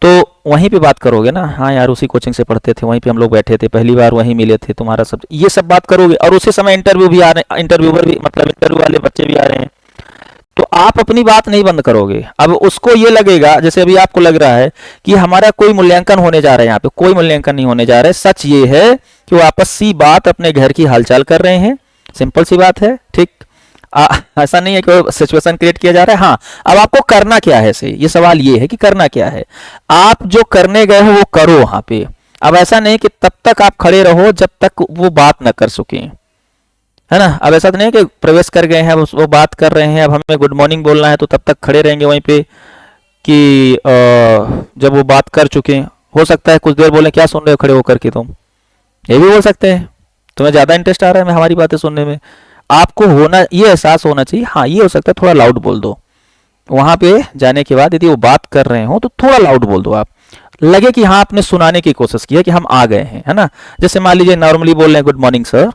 तो वहीं पे बात करोगे ना, हाँ यार उसी कोचिंग से पढ़ते थे, वहीं पे हम लोग बैठे थे, पहली बार वहीं मिले थे, तुम्हारा सब ये सब बात करोगे। और उसी समय इंटरव्यू भी आ रहे, इंटरव्यूअर भी, मतलब इंटरव्यू वाले बच्चे भी आ रहे हैं, तो आप अपनी बात नहीं बंद करोगे। अब उसको ये लगेगा, जैसे अभी आपको लग रहा है कि हमारा कोई मूल्यांकन होने जा रहा है, यहाँ पे कोई मूल्यांकन नहीं होने जा रहा है। सच ये है कि वो आपस सी बात अपने घर की हालचाल कर रहे हैं, सिंपल सी बात है, ठीक। ऐसा नहीं है कि सिचुएशन क्रिएट किया जा रहा है। हाँ, अब आपको करना क्या है, से ये सवाल ये है कि करना क्या है। आप जो करने गए हो वो करो वहां पे। अब ऐसा नहीं कि तब तक आप खड़े रहो जब तक वो बात ना कर सके, है ना। अब ऐसा तो नहीं कि प्रवेश कर गए हैं, वो बात कर रहे हैं, अब हमें गुड मॉर्निंग बोलना है तो तब तक खड़े रहेंगे वहीं पे कि जब वो बात कर चुके हैं। हो सकता है कुछ देर बोले क्या सुन रहे हो खड़े होकर के, तुम ये भी बोल सकते हैं, तुम्हें ज्यादा इंटरेस्ट आ रहा है हमारी बातें सुनने में। आपको होना ये एहसास होना चाहिए, हाँ ये हो सकता है थोड़ा लाउड बोल दो वहां पे जाने के बाद, यदि वो बात कर रहे हो तो थोड़ा लाउड बोल दो, आप लगे कि हाँ आपने सुनाने की कोशिश की है कि हम आ गए हैं, है ना। जैसे मान लीजिए नॉर्मली बोल रहे हैं गुड मॉर्निंग सर,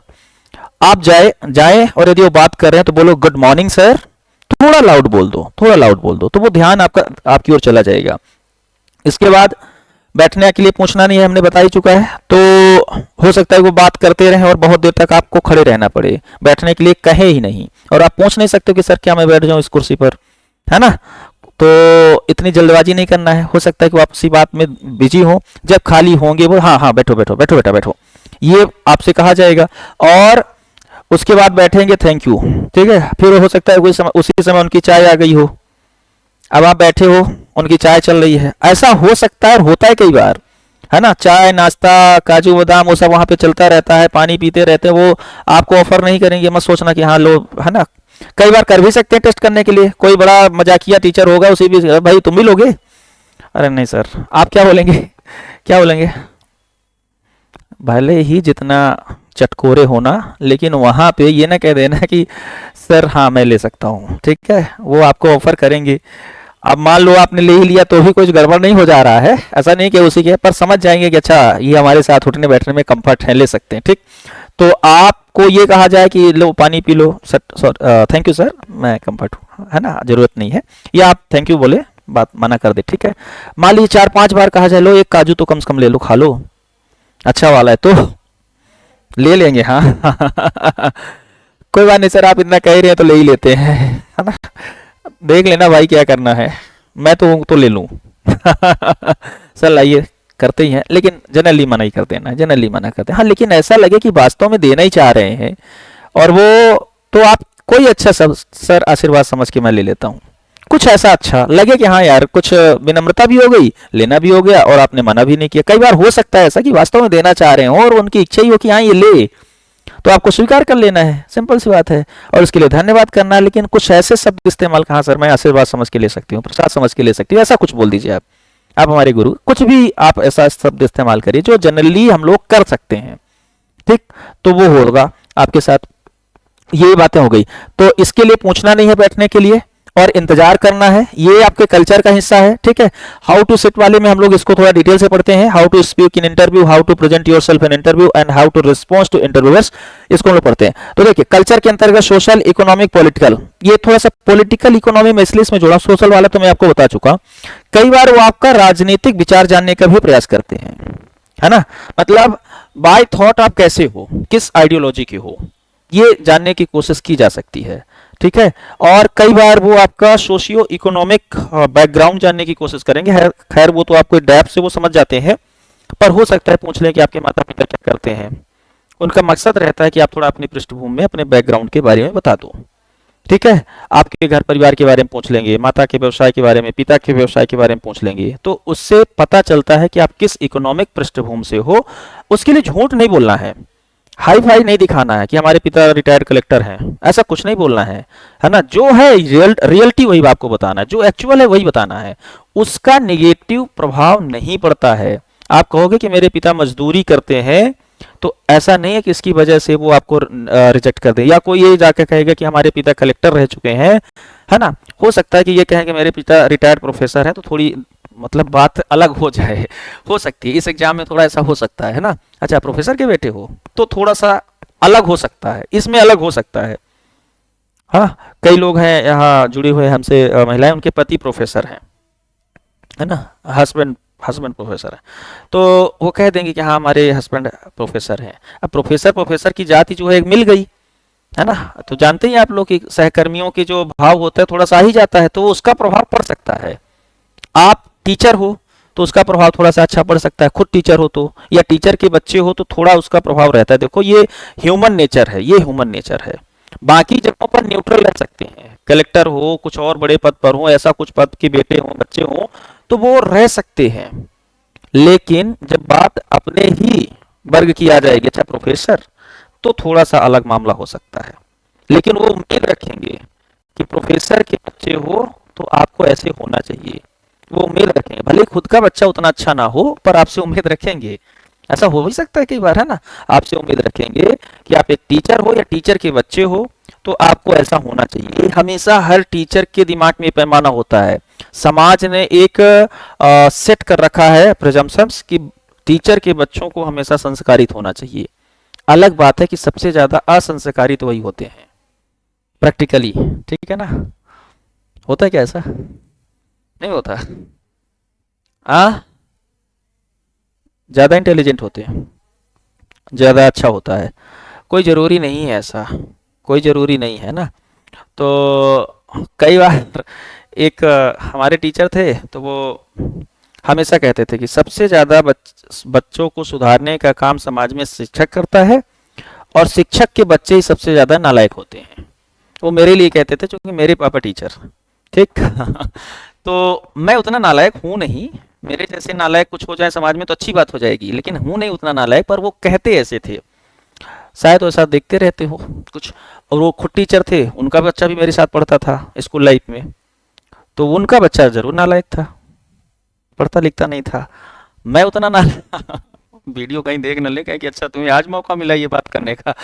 आप जाए और यदि वो बात कर रहे हैं तो बोलो गुड मॉर्निंग सर, थोड़ा लाउड बोल दो, थोड़ा लाउड बोल दो, तो वो ध्यान आपका आपकी ओर चला जाएगा। इसके बाद बैठने के लिए पूछना नहीं है, हमने बता ही चुका है। तो हो सकता है वो बात करते रहें और बहुत देर तक आपको खड़े रहना पड़े, बैठने के लिए कहे ही नहीं, और आप पूछ नहीं सकते कि सर क्या मैं बैठ जाऊं इस कुर्सी पर, है ना। तो इतनी जल्दबाजी नहीं करना है। हो सकता है कि वो आपसी बात में बिजी हो, जब खाली होंगे वो हाँ हाँ बैठो बैठो बैठो बेटा बैठो, ये आपसे कहा जाएगा। और उसके बाद बैठेंगे थैंक यू, ठीक है। फिर हो सकता है कोई समय, उसी समय उनकी चाय आ गई हो, अब आप बैठे हो, उनकी चाय चल रही है, ऐसा हो सकता है और होता है कई बार, है ना। चाय नाश्ता काजू बादाम वो सब वहां पे चलता रहता है, पानी पीते रहते हैं, वो आपको ऑफर नहीं करेंगे, मत सोचना कि हाँ लो, है ना। कई बार कर भी सकते हैं टेस्ट करने के लिए, कोई बड़ा मजाकिया टीचर होगा उसी भी, भाई तुम भी लोगे, अरे नहीं सर, आप क्या बोलेंगे, क्या बोलेंगे, भले ही जितना चटकोरे होना, लेकिन वहां पे ये ना कह देना कि सर हाँ मैं ले सकता हूँ, ठीक है। वो आपको ऑफर करेंगे अब मान लो आपने ले ही लिया तो भी कुछ गड़बड़ नहीं हो जा रहा है, ऐसा नहीं कि उसी के, पर समझ जाएंगे कि अच्छा ये हमारे साथ उठने बैठने में कंफर्ट है, ले सकते हैं, ठीक। तो आपको ये कहा जाए कि लो पानी P low sir, thank you sir मैं कंफर्ट हूँ, है ना, जरूरत नहीं है, या आप थैंक यू बोले, बात मना कर दे, ठीक है। मान लीजिए 4-5 बार कहा जाए लो एक काजू तो कम से कम ले लो, खा लो, अच्छा वाला है तो ले लेंगे, हाँ कोई बात नहीं सर, आप इतना कह रहे हैं तो ले ही लेते हैं, है ना, देख लेना भाई क्या करना है, मैं तो हूं तो ले लूं सर लाइए, करते ही हैं, लेकिन जनरली मना ही करते हैं ना, जनरली मना करते हैं। हाँ लेकिन ऐसा लगे कि वास्तव में देना ही चाह रहे हैं और वो, तो आप कोई अच्छा सब सर आशीर्वाद समझ के मैं ले लेता हूँ, कुछ ऐसा अच्छा लगे कि हाँ यार कुछ विनम्रता भी हो गई, लेना भी हो गया और आपने मना भी नहीं किया। कई बार हो सकता है ऐसा कि वास्तव में देना चाह रहे हो और उनकी इच्छा ही हो कि हाँ ये ले, तो आपको स्वीकार कर लेना है, सिंपल सी बात है, और उसके लिए धन्यवाद करना है। लेकिन कुछ ऐसे शब्द इस्तेमाल, कहा सर मैं आशीर्वाद समझ के ले सकती हूँ, प्रसाद समझ के ले सकती हूँ, ऐसा कुछ बोल दीजिए आप हमारे गुरु, कुछ भी आप ऐसा शब्द इस्तेमाल करिए जो जनरली हम लोग कर सकते हैं, ठीक, तो वो होगा आपके साथ। ये बातें हो गई, तो इसके लिए पूछना नहीं है बैठने के लिए और इंतजार करना है, ये आपके कल्चर का हिस्सा है, ठीक है। हाउ टू सिट वाले में हम लोग इसको थोड़ा डिटेल से पढ़ते हैं, how to speak in interview, how to present yourself in interview and how to response to interviewers, इसको हम लोग पढ़ते हैं। तो देखिए कल्चर के अंतर्गत सोशल, इकोनॉमिक, पॉलिटिकल, ये थोड़ा सा पॉलिटिकल इकोनॉमी में इसलिए इसमें जोड़ा, सोशल वाला तो मैं आपको बता चुका, कई बार वो आपका राजनीतिक विचार जानने का भी प्रयास करते हैं, है ना, मतलब बाय थॉट आप कैसे हो, किस आइडियोलॉजी के हो, ये जानने की कोशिश की जा सकती है, ठीक है। और कई बार वो आपका सोशियो इकोनॉमिक बैकग्राउंड जानने की कोशिश करेंगे, खैर वो तो आपको डेप्थ से वो समझ जाते हैं, पर हो सकता है पूछ लें कि आपके माता पिता क्या करते हैं, उनका मकसद रहता है कि आप थोड़ा अपनी पृष्ठभूमि में अपने बैकग्राउंड के बारे में बता दो, ठीक है। आपके घर परिवार के बारे में पूछ लेंगे, माता के व्यवसाय के बारे में, पिता के व्यवसाय के बारे में पूछ लेंगे, तो उससे पता चलता है कि आप किस इकोनॉमिक पृष्ठभूमि से हो। उसके लिए झूठ नहीं बोलना है, हाई फाई नहीं दिखाना है कि हमारे पिता रिटायर्ड कलेक्टर हैं, ऐसा कुछ नहीं बोलना है ना, जो है रियलिटी वही आपको बताना है, जो एक्चुअल है वही बताना है, उसका नेगेटिव प्रभाव नहीं पड़ता है। आप कहोगे कि मेरे पिता मजदूरी करते हैं, तो ऐसा नहीं है कि इसकी वजह से वो आपको रिजेक्ट कर दे, या कोई ये जाकर कहेगा कि हमारे पिता कलेक्टर रह चुके हैं, है ना, हो सकता है कि ये कहें कि मेरे पिता रिटायर्ड प्रोफेसर हैं, तो थोड़ी मतलब बात अलग हो जाए, हो सकती है इस एग्जाम में थोड़ा ऐसा हो सकता है ना, अच्छा प्रोफेसर के बेटे हो तो थोड़ा सा अलग हो सकता है, इसमें अलग हो सकता है। हाँ कई लोग हैं यहाँ जुड़े हुए हमसे महिलाएं, उनके पति प्रोफेसर हैं, है ना, हस्बैंड हस्बैंड प्रोफेसर है, तो वो कह देंगे कि हाँ हमारे हस्बैंड प्रोफेसर हैं। अब प्रोफेसर की जाति जो है मिल गई, है ना, तो जानते ही आप लोग कि सहकर्मियों के जो भाव होता है थोड़ा सा ही जाता है, तो उसका प्रभाव पड़ सकता है। आप टीचर हो तो उसका प्रभाव थोड़ा सा अच्छा पड़ सकता है, खुद टीचर हो तो, या टीचर के बच्चे हो तो थोड़ा उसका प्रभाव रहता है। देखो ये ह्यूमन नेचर है, ये ह्यूमन नेचर है। बाकी जगहों पर न्यूट्रल रह सकते हैं, कलेक्टर हो, कुछ और बड़े पद पर हो, ऐसा कुछ पद के बेटे हो, बच्चे हो, तो वो रह सकते हैं। लेकिन जब बात अपने ही वर्ग की आ जाएगी, अच्छा प्रोफेसर, तो थोड़ा सा अलग मामला हो सकता है। लेकिन वो उम्मीद रखेंगे कि प्रोफेसर के बच्चे हो तो आपको ऐसे होना चाहिए, वो उम्मीद रखेंगे, भले खुद का बच्चा उतना अच्छा ना हो पर आपसे उम्मीद रखेंगे। ऐसा हो भी सकता है कई बार, है ना, आपसे उम्मीद रखेंगे कि आप एक टीचर हो या टीचर के बच्चे हो तो आपको ऐसा होना चाहिए। हमेशा हर टीचर के दिमाग में पैमाना होता है। समाज ने एक सेट कर रखा है प्रिजम्पशंस कि टीचर के बच्चों को हमेशा संस्कारित होना चाहिए। अलग बात है कि सबसे ज्यादा असंस्कारित वही होते हैं प्रैक्टिकली, ठीक है ना। होता है क्या ऐसा? नहीं होता। आ ज्यादा इंटेलिजेंट होते हैं, ज्यादा अच्छा होता है, कोई जरूरी नहीं है ऐसा, कोई जरूरी नहीं है ना। तो कई बार एक हमारे टीचर थे, तो वो हमेशा कहते थे कि सबसे ज्यादा बच्चों को सुधारने का काम समाज में शिक्षक करता है और शिक्षक के बच्चे ही सबसे ज्यादा नालायक होते हैं। वो मेरे लिए कहते थे क्योंकि मेरे पापा टीचर, ठीक तो मैं उतना नालायक हूं नहीं, मेरे जैसे नालायक कुछ हो जाए समाज में तो अच्छी बात हो जाएगी, लेकिन हूं नहीं उतना नालायक, पर वो कहते ऐसे थे। शायद वैसा देखते रहते हो कुछ। और वो खुद टीचर थे, उनका बच्चा भी मेरे साथ पढ़ता था स्कूल लाइफ में, तो उनका बच्चा जरूर नालायक था, पढ़ता लिखता नहीं था। मैं उतना नालायक वीडियो कहीं देख न ले, कि अच्छा तुम्हें आज मौका मिला ये बात करने का।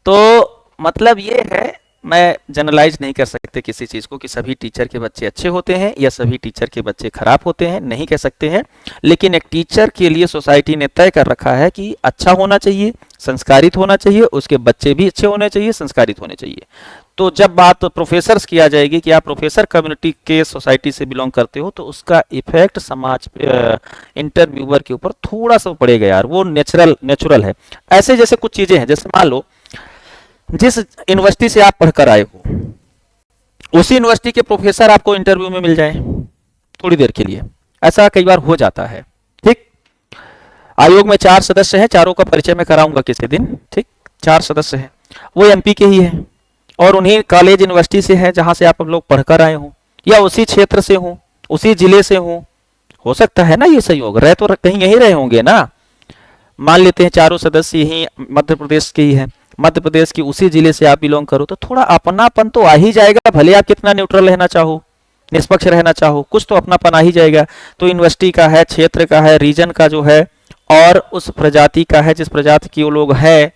तो मतलब ये है मैं जनरलाइज नहीं कर सकते किसी चीज़ को कि सभी टीचर के बच्चे अच्छे होते हैं या सभी टीचर के बच्चे खराब होते हैं, नहीं कह सकते हैं। लेकिन एक टीचर के लिए सोसाइटी ने तय कर रखा है कि अच्छा होना चाहिए, संस्कारित होना चाहिए, उसके बच्चे भी अच्छे होने चाहिए, संस्कारित होने चाहिए। तो जब बात प्रोफेसर्स की आ जाएगी कि आप प्रोफेसर कम्युनिटी के सोसाइटी से बिलोंग करते हो, तो उसका इफेक्ट समाज इंटरव्यूअर के ऊपर थोड़ा सा पड़ेगा यार, वो नेचुरल है। ऐसे जैसे कुछ चीज़ें हैं, जैसे मान लो जिस यूनिवर्सिटी से आप पढ़कर आए हो उसी यूनिवर्सिटी के प्रोफेसर आपको इंटरव्यू में मिल जाए थोड़ी देर के लिए, ऐसा कई बार हो जाता है। ठीक, आयोग में 4 सदस्य हैं, चारों का परिचय मैं कराऊंगा किसी दिन। ठीक, 4 सदस्य हैं, वो एमपी के ही हैं और उन्हीं कॉलेज यूनिवर्सिटी से है जहां से आप लोग पढ़कर आए हो, या उसी क्षेत्र से हो, उसी जिले से हो सकता है ना ये संयोग, रह तो कहीं यहीं रहे होंगे ना। मान लेते हैं चारों सदस्य यही मध्य प्रदेश के ही है, मध्य प्रदेश की उसी जिले से आप बिलोंग करो, तो थोड़ा अपनापन तो आ ही जाएगा, भले आप कितना न्यूट्रल रहना चाहो, निष्पक्ष रहना चाहो, कुछ तो अपनापन आ ही जाएगा। तो यूनिवर्सिटी का है, क्षेत्र का है, रीजन का जो है, और उस प्रजाति का है जिस प्रजाति की वो लोग है,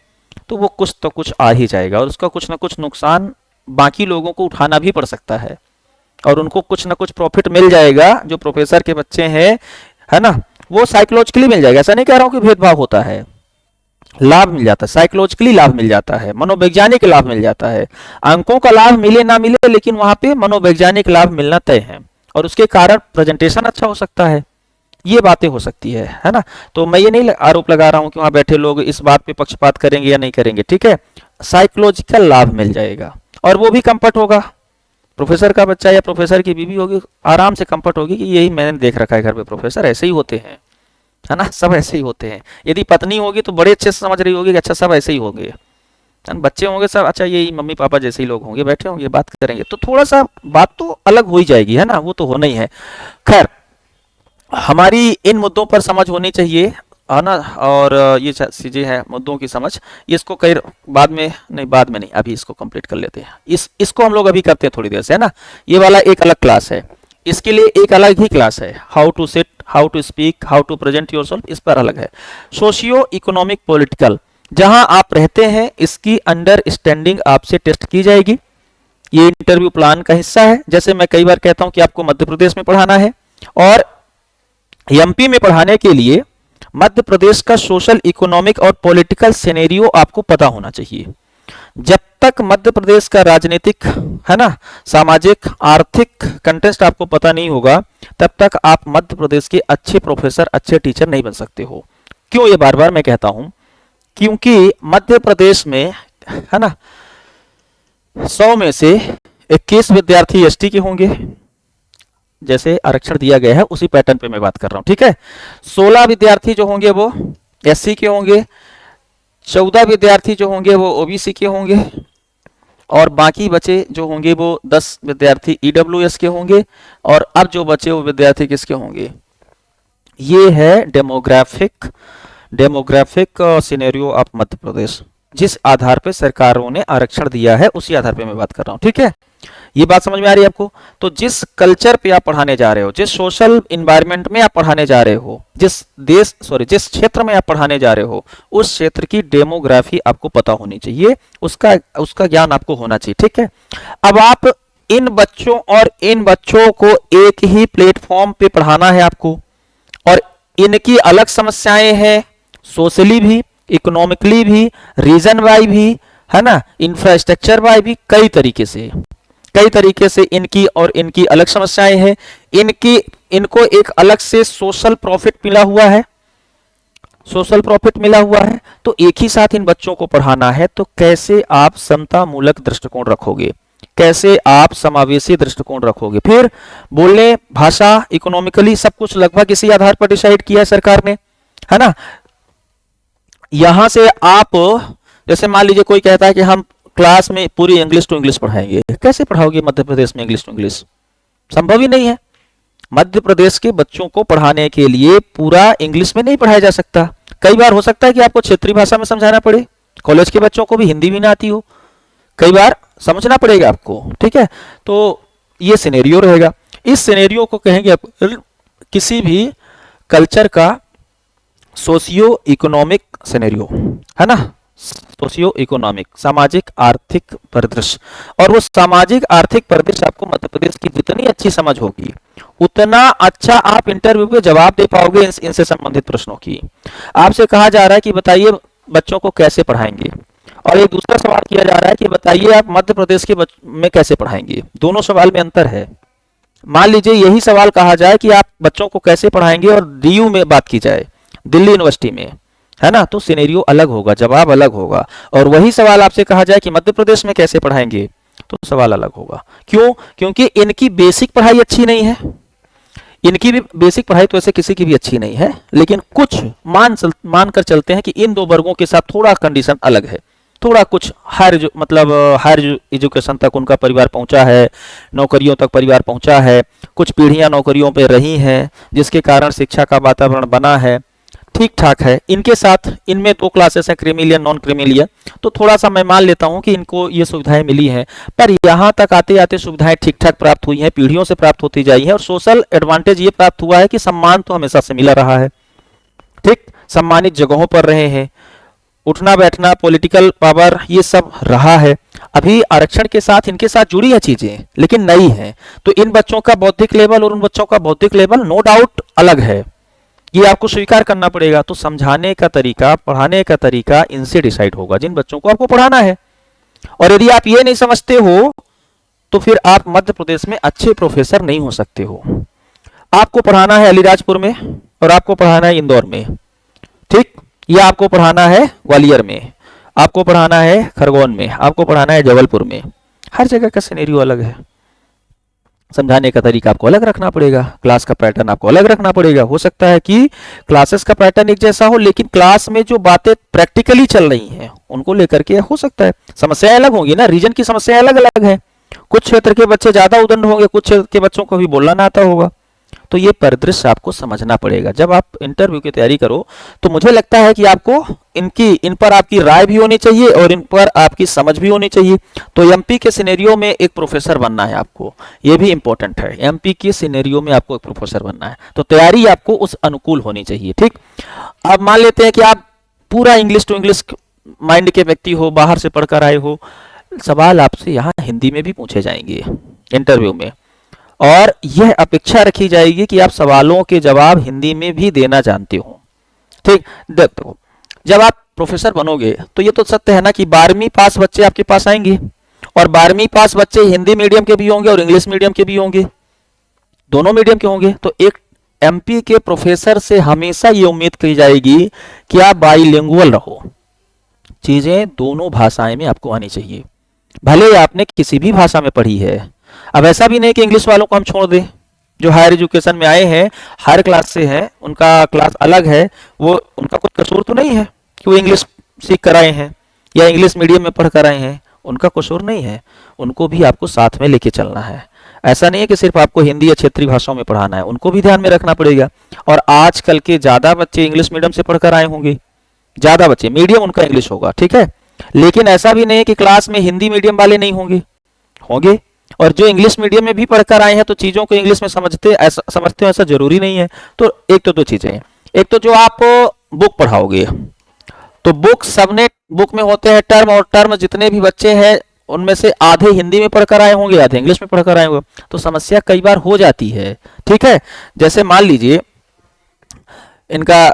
तो वो कुछ तो कुछ आ ही जाएगा, और उसका कुछ ना कुछ नुकसान बाकी लोगों को उठाना भी पड़ सकता है, और उनको कुछ ना कुछ प्रॉफिट मिल जाएगा। जो प्रोफेसर के बच्चे हैं, है ना, वो साइकोलॉजिकली मिल जाएगा। ऐसा नहीं कह रहा हूं कि भेदभाव होता है, लाभ मिल जाता है, साइकोलॉजिकली लाभ मिल जाता है, मनोवैज्ञानिक लाभ मिल जाता है। अंकों का लाभ मिले ना मिले, लेकिन वहां पे मनोवैज्ञानिक लाभ मिलना तय है, और उसके कारण प्रेजेंटेशन अच्छा हो सकता है, ये बातें हो सकती है ना। तो मैं ये नहीं आरोप लगा रहा हूं कि वहां बैठे लोग इस बात पे पक्षपात करेंगे या नहीं करेंगे, ठीक है। साइकोलॉजिकल लाभ मिल जाएगा, और वो भी कंफर्ट होगा। प्रोफेसर का बच्चा या प्रोफेसर की बीवी होगी, आराम से कंफर्ट होगी कि यही मैंने देख रखा है घर पे, प्रोफेसर ऐसे ही होते हैं, है ना, सब ऐसे ही होते हैं। यदि पत्नी होगी तो बड़े अच्छे से समझ रही होगी कि अच्छा सब ऐसे ही होंगे, बच्चे होंगे सब अच्छा यही मम्मी पापा जैसे ही लोग होंगे, बैठे होंगे बात करेंगे, तो थोड़ा सा बात तो अलग हो ही जाएगी, है ना, वो तो होना ही है। खैर, हमारी इन मुद्दों पर समझ होनी चाहिए, है ना, और ये चीजें हैं मुद्दों की समझ, इसको कई बाद में नहीं, अभी इसको कंप्लीट कर लेते हैं। इसको हम लोग अभी करते हैं थोड़ी देर से, है ना। ये वाला एक अलग क्लास है, इसके लिए एक अलग ही क्लास है। How to sit, how to speak, how to present yourself, इस पर अलग है। सोशियो इकोनॉमिक पॉलिटिकल, जहां आप रहते हैं इसकी अंडरस्टैंडिंग आपसे टेस्ट की जाएगी। ये इंटरव्यू प्लान का हिस्सा है। जैसे मैं कई बार कहता हूं कि आपको मध्य प्रदेश में पढ़ाना है, और एमपी में पढ़ाने के लिए मध्य प्रदेश का सोशल इकोनॉमिक और पॉलिटिकल सिनेरियो आपको पता होना चाहिए। जब तक मध्य प्रदेश का राजनीतिक, है ना, सामाजिक, आर्थिक कंटेक्स्ट आपको पता नहीं होगा, तब तक आप मध्य प्रदेश के अच्छे प्रोफेसर, अच्छे टीचर नहीं बन सकते हो। क्यों ये बार बार मैं कहता हूं, क्योंकि मध्य प्रदेश में, है ना, 100 में से 21 विद्यार्थी एसटी के होंगे, जैसे आरक्षण दिया गया है उसी पैटर्न पे मैं बात कर रहा हूं, ठीक है। 16 विद्यार्थी जो होंगे वो एससी के होंगे, 14 विद्यार्थी जो होंगे वो ओबीसी के होंगे, और बाकी बचे जो होंगे वो 10 विद्यार्थी ईडब्ल्यूएस के होंगे, और अब जो बचे वो विद्यार्थी किसके होंगे। ये है demographic scenario of Madhya Pradesh. जिस आधार पे सरकारों ने आरक्षण दिया है उसी आधार पे मैं बात कर रहा हूं, ठीक है। ये बात समझ में आ रही है आपको। तो जिस कल्चर पे आप पढ़ाने जा रहे हो, जिस सोशल इन्वायरमेंट में आप पढ़ाने जा रहे हो, जिस क्षेत्र में आप पढ़ाने जा रहे हो, उस क्षेत्र की डेमोग्राफी आपको पता होनी चाहिए, उसका ज्ञान आपको होना चाहिए, ठीक है। अब आप इन बच्चों को एक ही प्लेटफॉर्म पे पढ़ाना है आपको, और इनकी अलग समस्याएं हैं, सोशली भी, इकोनॉमिकली भी, रीजन वाइज भी, है ना, इंफ्रास्ट्रक्चर वाइज भी, कई तरीके से इनकी अलग समस्याएं हैं। इनको एक अलग से सोशल प्रॉफिट मिला हुआ है, तो एक ही साथ इन बच्चों को पढ़ाना है। तो कैसे आप समतामूलक दृष्टिकोण रखोगे, कैसे आप समावेशी दृष्टिकोण रखोगे। फिर बोलने, भाषा, इकोनॉमिकली सब कुछ लगभग इसी आधार पर डिसाइड किया है सरकार ने, है ना। यहां से आप, जैसे मान लीजिए कोई कहता है कि हम क्लास में पूरी इंग्लिश टू इंग्लिश पढ़ाएंगे, कैसे पढ़ाओगे मध्य प्रदेश में इंग्लिश टू इंग्लिश, संभव ही नहीं है। मध्य प्रदेश के बच्चों को पढ़ाने के लिए पूरा इंग्लिश में नहीं पढ़ाया जा सकता। कई बार हो सकता है कि आपको क्षेत्रीय भाषा में समझाना पड़े, कॉलेज के बच्चों को भी हिंदी भी ना आती हो, कई बार समझना पड़ेगा आपको, ठीक है। तो ये सिनेरियो रहेगा। इस सिनेरियो को कहेंगे किसी भी कल्चर का सोशियो इकोनॉमिक सिनेरियो, है ना, सोशियो इकोनॉमिक, सामाजिक आर्थिक परिदृश्य। और वो सामाजिक आर्थिक परिदृश्य आपको मध्य प्रदेश की जितनी अच्छी समझ होगी उतना अच्छा आप इंटरव्यू पे जवाब दे पाओगे इनसे संबंधित प्रश्नों की। आपसे कहा जा रहा है कि बताइए बच्चों को कैसे पढ़ाएंगे, और एक दूसरा सवाल किया जा रहा है कि बताइए आप मध्य प्रदेश के में कैसे पढ़ाएंगे। दोनों सवाल में अंतर है। मान लीजिए यही सवाल कहा जाए कि आप बच्चों को कैसे पढ़ाएंगे और डीयू में बात की जाए, दिल्ली यूनिवर्सिटी में, है ना, तो सिनेरियो अलग होगा, जवाब अलग होगा। और वही सवाल आपसे कहा जाए कि मध्य प्रदेश में कैसे पढ़ाएंगे तो सवाल अलग होगा। क्यों? क्योंकि इनकी बेसिक पढ़ाई अच्छी नहीं है। इनकी भी बेसिक पढ़ाई तो ऐसे किसी की भी अच्छी नहीं है, लेकिन कुछ मान कर चलते हैं कि इन दो वर्गों के साथ थोड़ा कंडीशन अलग है। थोड़ा कुछ हायर मतलब हायर एजुकेशन तक उनका परिवार पहुंचा है, नौकरियों तक परिवार पहुंचा है, कुछ पीढ़ियां नौकरियों पे रही हैं, जिसके कारण शिक्षा का वातावरण बना है, ठीक ठाक है। इनके साथ इनमें दो क्लासेस हैं, क्रीमिलियन नॉन क्रीमिलियन, तो थोड़ा सा मैं मान लेता हूं कि इनको ये सुविधाएं मिली हैं, पर यहाँ तक आते आते सुविधाएं ठीक ठाक प्राप्त हुई हैं, पीढ़ियों से प्राप्त होती जाई है। और सोशल एडवांटेज ये प्राप्त हुआ है कि सम्मान तो हमेशा से मिला रहा है, ठीक, सम्मानित जगहों पर रहे हैं, उठना बैठना, पॉलिटिकल पावर, ये सब रहा है। अभी आरक्षण के साथ इनके साथ जुड़ी है चीजें, लेकिन नई है। तो इन बच्चों का बौद्धिक लेवल और उन बच्चों का बौद्धिक लेवल नो डाउट अलग है, ये आपको स्वीकार करना पड़ेगा। तो समझाने का तरीका, पढ़ाने का तरीका इनसे डिसाइड होगा जिन बच्चों को आपको पढ़ाना है। और यदि आप ये नहीं समझते हो तो फिर आप मध्य प्रदेश में अच्छे प्रोफेसर नहीं हो सकते हो। आपको पढ़ाना है अलीराजपुर में, और आपको पढ़ाना है इंदौर में, ठीक, या आपको पढ़ाना है ग्वालियर में, आपको पढ़ाना है खरगोन में, आपको पढ़ाना है जबलपुर में। हर जगह का सिनेरियो अलग है, समझाने का तरीका आपको अलग रखना पड़ेगा, क्लास का पैटर्न आपको अलग रखना पड़ेगा। हो सकता है कि क्लासेस का पैटर्न एक जैसा हो, लेकिन क्लास में जो बातें प्रैक्टिकली चल रही हैं उनको लेकर के हो सकता है समस्याएं अलग होंगी ना, रीजन की समस्याएं अलग अलग हैं। कुछ क्षेत्र के बच्चे ज्यादा उद्दंड होंगे, कुछ क्षेत्र के बच्चों को भी बोलना ना आता होगा। तो ये परिदृश्य आपको समझना पड़ेगा। जब आप इंटरव्यू की तैयारी करो तो मुझे लगता है कि आपको इन पर आपकी राय भी होनी चाहिए और इन पर आपकी समझ भी होनी चाहिए। तो एमपी के सिनेरियो में एक प्रोफेसर बनना है आपको, ये भी इंपॉर्टेंट है। एमपी के सिनेरियो में आपको एक प्रोफेसर बनना है, तो तैयारी आपको उस अनुकूल होनी चाहिए, ठीक। अब मान लेते हैं कि आप पूरा इंग्लिश टू इंग्लिश माइंड के व्यक्ति हो, बाहर से पढ़कर आए हो, सवाल आपसे यहाँ हिंदी में भी पूछे जाएंगे इंटरव्यू में, और यह अपेक्षा रखी जाएगी कि आप सवालों के जवाब हिंदी में भी देना जानते हो, ठीक। देखो, जब आप प्रोफेसर बनोगे तो ये तो सत्य है ना कि 12वीं पास बच्चे आपके पास आएंगे, और 12वीं पास बच्चे हिंदी मीडियम के भी होंगे और इंग्लिश मीडियम के भी होंगे, दोनों मीडियम के होंगे। तो एक एमपी के प्रोफेसर से हमेशा ये उम्मीद की जाएगी कि आप बाइलिंगुअल रहो, चीजें दोनों भाषाएं में आपको आनी चाहिए, भले आपने किसी भी भाषा में पढ़ी है। अब ऐसा भी नहीं कि इंग्लिश वालों को हम छोड़ दें, जो हायर एजुकेशन में आए हैं, हायर क्लास से हैं, उनका क्लास अलग है, वो उनका कोई कसूर तो नहीं है कि वो इंग्लिश सीख कर आए हैं या इंग्लिश मीडियम में पढ़ कर आए हैं, उनका कसूर नहीं है, उनको भी आपको साथ में लेके चलना है। ऐसा नहीं है कि सिर्फ आपको हिंदी या क्षेत्रीय भाषाओं में पढ़ाना है, उनको भी ध्यान में रखना पड़ेगा। और आजकल के ज्यादा बच्चे इंग्लिश मीडियम से पढ़कर आए होंगे, ज्यादा बच्चे, मीडियम उनका इंग्लिश होगा, ठीक है। लेकिन ऐसा भी नहीं है कि क्लास में हिंदी मीडियम वाले नहीं होंगे, होंगे। और जो इंग्लिश मीडियम में भी पढ़कर आए हैं तो चीजों को इंग्लिश में समझते हो ऐसा जरूरी नहीं है। तो एक तो दो चीजें हैं, एक तो जो आप बुक पढ़ाओगे तो बुक सबने बुक में होते हैं टर्म, और टर्म जितने भी बच्चे हैं उनमें से आधे हिंदी में पढ़कर आए होंगे, आधे इंग्लिश में पढ़कर आए होंगे, तो समस्या कई बार हो जाती है, ठीक है। जैसे मान लीजिए इनका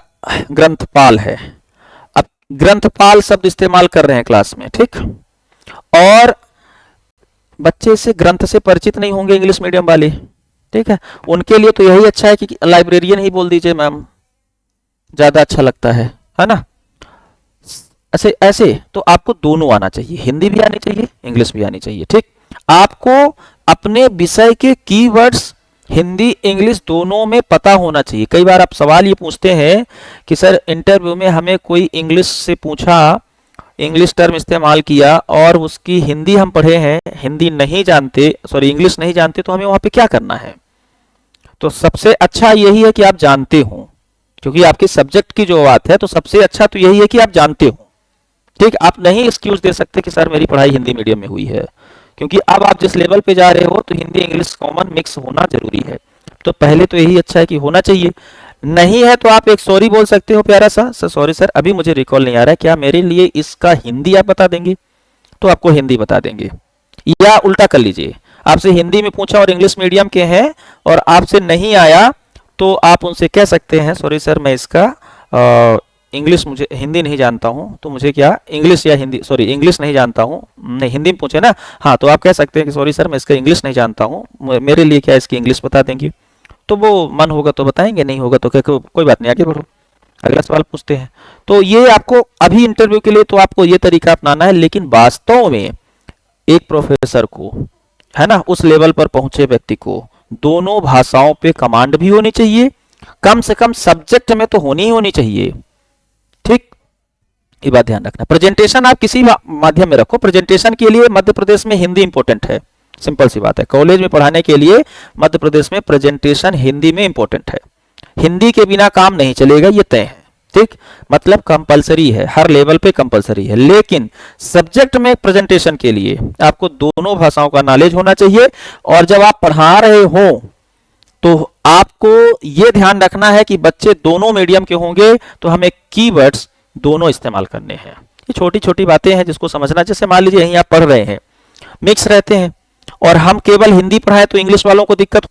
ग्रंथपाल है, अब ग्रंथपाल शब्द इस्तेमाल कर रहे हैं क्लास में, ठीक, और बच्चे से ग्रंथ से परिचित नहीं होंगे इंग्लिश मीडियम वाले, ठीक है। उनके लिए तो यही अच्छा है कि लाइब्रेरियन ही बोल दीजिए मैम, ज्यादा अच्छा लगता है ना। ऐसे ऐसे तो आपको दोनों आना चाहिए, हिंदी भी आनी चाहिए, इंग्लिश भी आनी चाहिए, ठीक। आपको अपने विषय के कीवर्ड्स हिंदी इंग्लिश दोनों में पता होना चाहिए। कई बार आप सवाल ये पूछते हैं कि सर इंटरव्यू में हमें कोई इंग्लिश से पूछा, इंग्लिश टर्म इस्तेमाल किया और उसकी हिंदी हम पढ़े हैं, हिंदी नहीं जानते, सॉरी इंग्लिश नहीं जानते, तो हमें वहां पे क्या करना है। तो सबसे अच्छा यही है कि आप जानते हो, क्योंकि आपके सब्जेक्ट की जो बात है, तो सबसे अच्छा तो यही है कि आप जानते हो, ठीक। आप नहीं एक्सक्यूज दे सकते कि सर मेरी पढ़ाई हिंदी मीडियम में हुई है, क्योंकि अब आप जिस लेवल पे जा रहे हो तो हिंदी इंग्लिश कॉमन मिक्स होना जरूरी है। तो पहले तो यही अच्छा है कि होना चाहिए, नहीं है तो आप एक सॉरी बोल सकते हो प्यारा सा, सर सॉरी सर अभी मुझे रिकॉल नहीं आ रहा है, क्या मेरे लिए इसका हिंदी आप बता देंगे? तो आपको हिंदी बता देंगे। या उल्टा कर लीजिए, आपसे हिंदी में पूछा और इंग्लिश मीडियम के हैं और आपसे नहीं आया, तो आप उनसे कह सकते हैं सॉरी सर मैं इसका इंग्लिश, मुझे हिंदी नहीं जानता हूँ, तो मुझे क्या इंग्लिश या हिंदी, सॉरी इंग्लिश नहीं जानता हूँ, नहीं हिंदी में पूछे ना, हाँ तो आप कह सकते हैं कि सॉरी सर मैं इसका इंग्लिश नहीं जानता हूँ, मेरे लिए क्या इसकी इंग्लिश बता देंगे? तो वो मन होगा तो बताएंगे, नहीं होगा तो कोई बात नहीं, आगे बढ़ो, अगला सवाल पूछते हैं। तो ये आपको अभी इंटरव्यू के लिए तो आपको ये तरीका अपनाना है, लेकिन वास्तव में एक प्रोफेसर को, है ना, उस लेवल पर पहुंचे व्यक्ति को दोनों भाषाओं पे कमांड भी होनी चाहिए, कम से कम सब्जेक्ट में तो होनी ही होनी चाहिए। ठीक, ये बात ध्यान रखना। प्रेजेंटेशन आप किसी माध्यम में रखो, प्रेजेंटेशन के लिए मध्य प्रदेश में हिंदी इंपॉर्टेंट है, सिंपल सी बात है। कॉलेज में पढ़ाने के लिए मध्य प्रदेश में प्रेजेंटेशन हिंदी में इंपॉर्टेंट है, हिंदी के बिना काम नहीं चलेगा, ये तय है। ठीक, मतलब कंपलसरी है, हर लेवल पे कंपलसरी है, लेकिन सब्जेक्ट में प्रेजेंटेशन के लिए आपको दोनों भाषाओं का नॉलेज होना चाहिए। और जब आप पढ़ा रहे हो तो आपको यह ध्यान रखना है कि बच्चे दोनों मीडियम के होंगे, तो हमें कीवर्ड्स दोनों इस्तेमाल करने हैं। ये छोटी छोटी बातें हैं जिसको समझना, जैसे मान लीजिए यहीं आप पढ़ रहे हैं, मिक्स रहते हैं, और हम केवल हिंदी पढ़ाएं तो इंग्लिश वालों को दिक्कत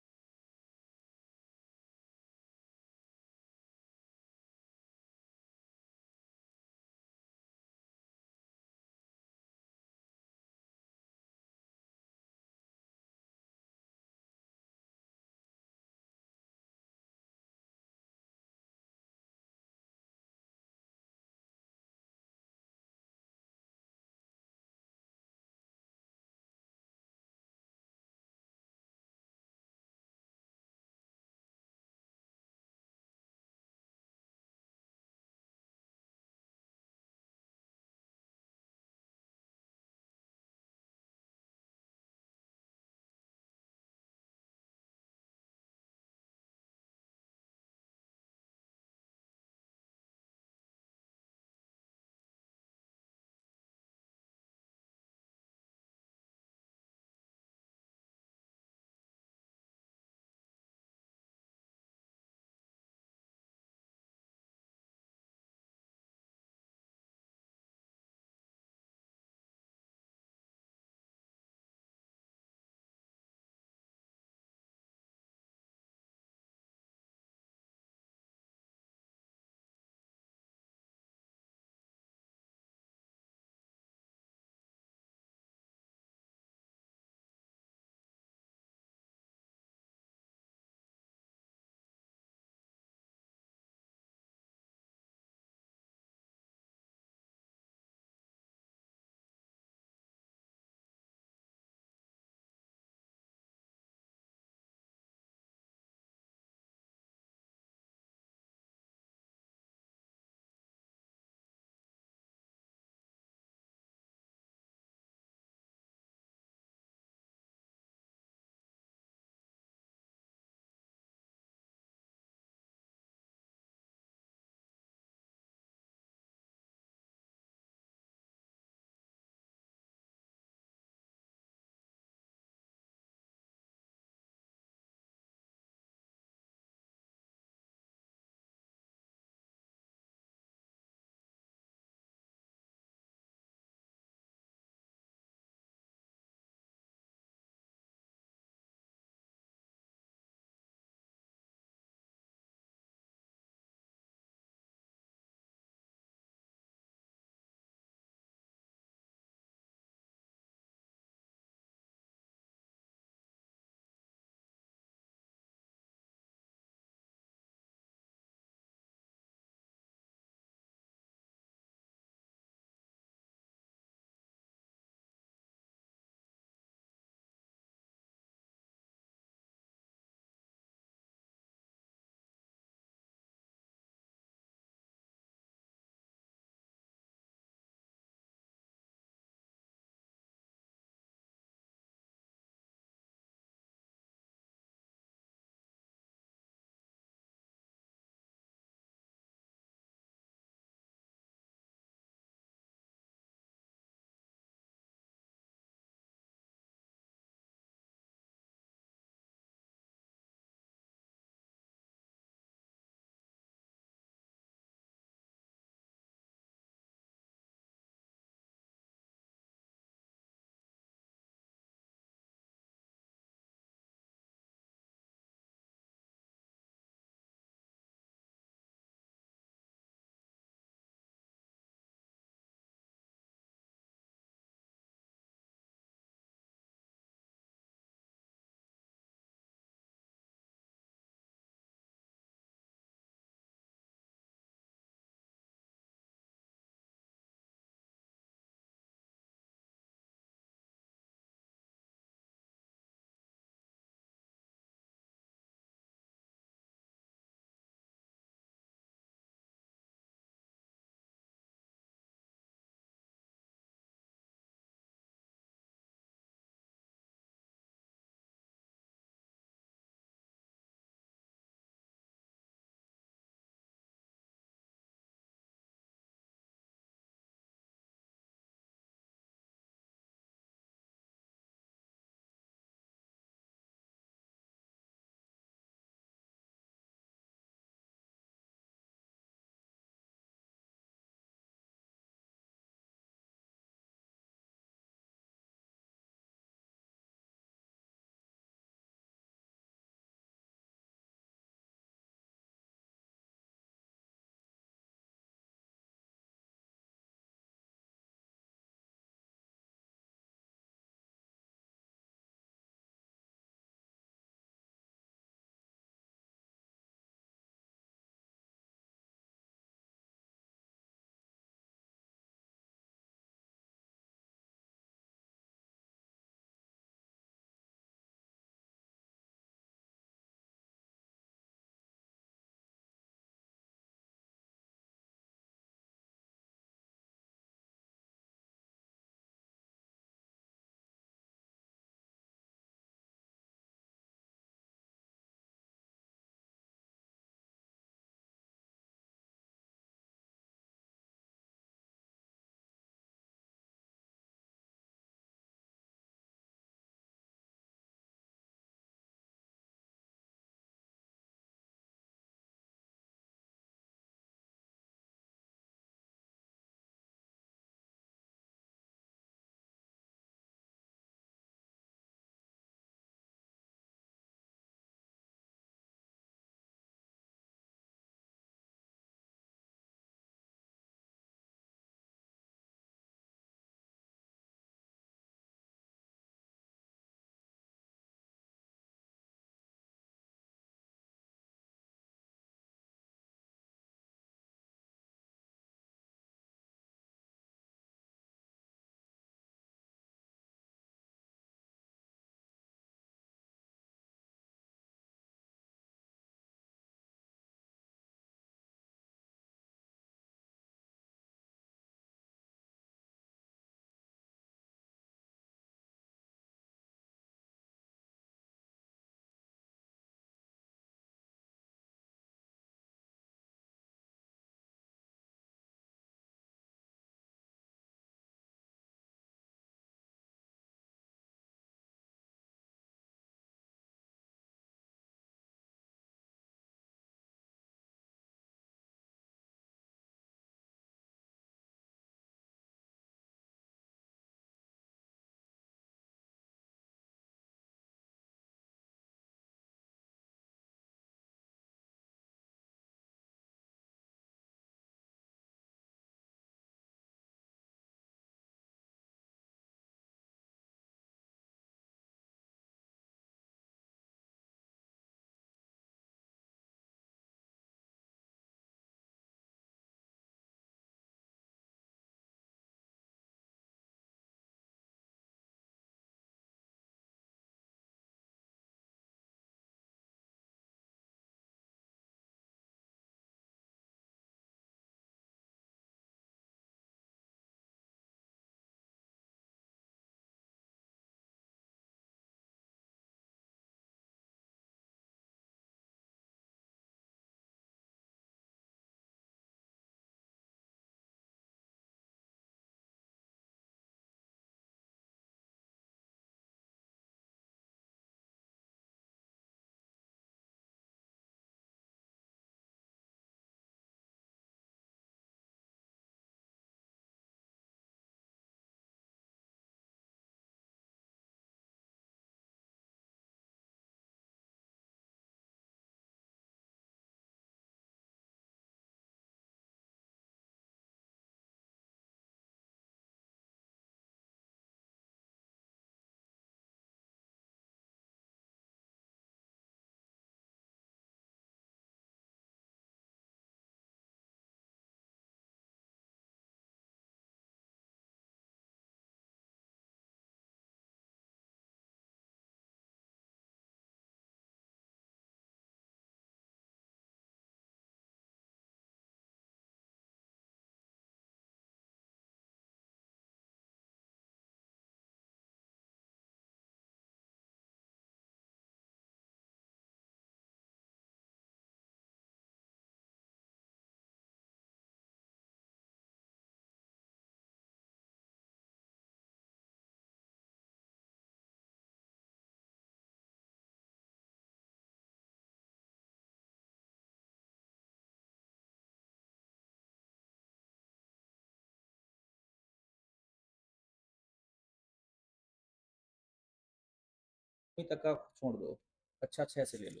तक का छोड़ दो, अच्छा 6 से ले लो।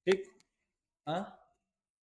ठीक। हाँ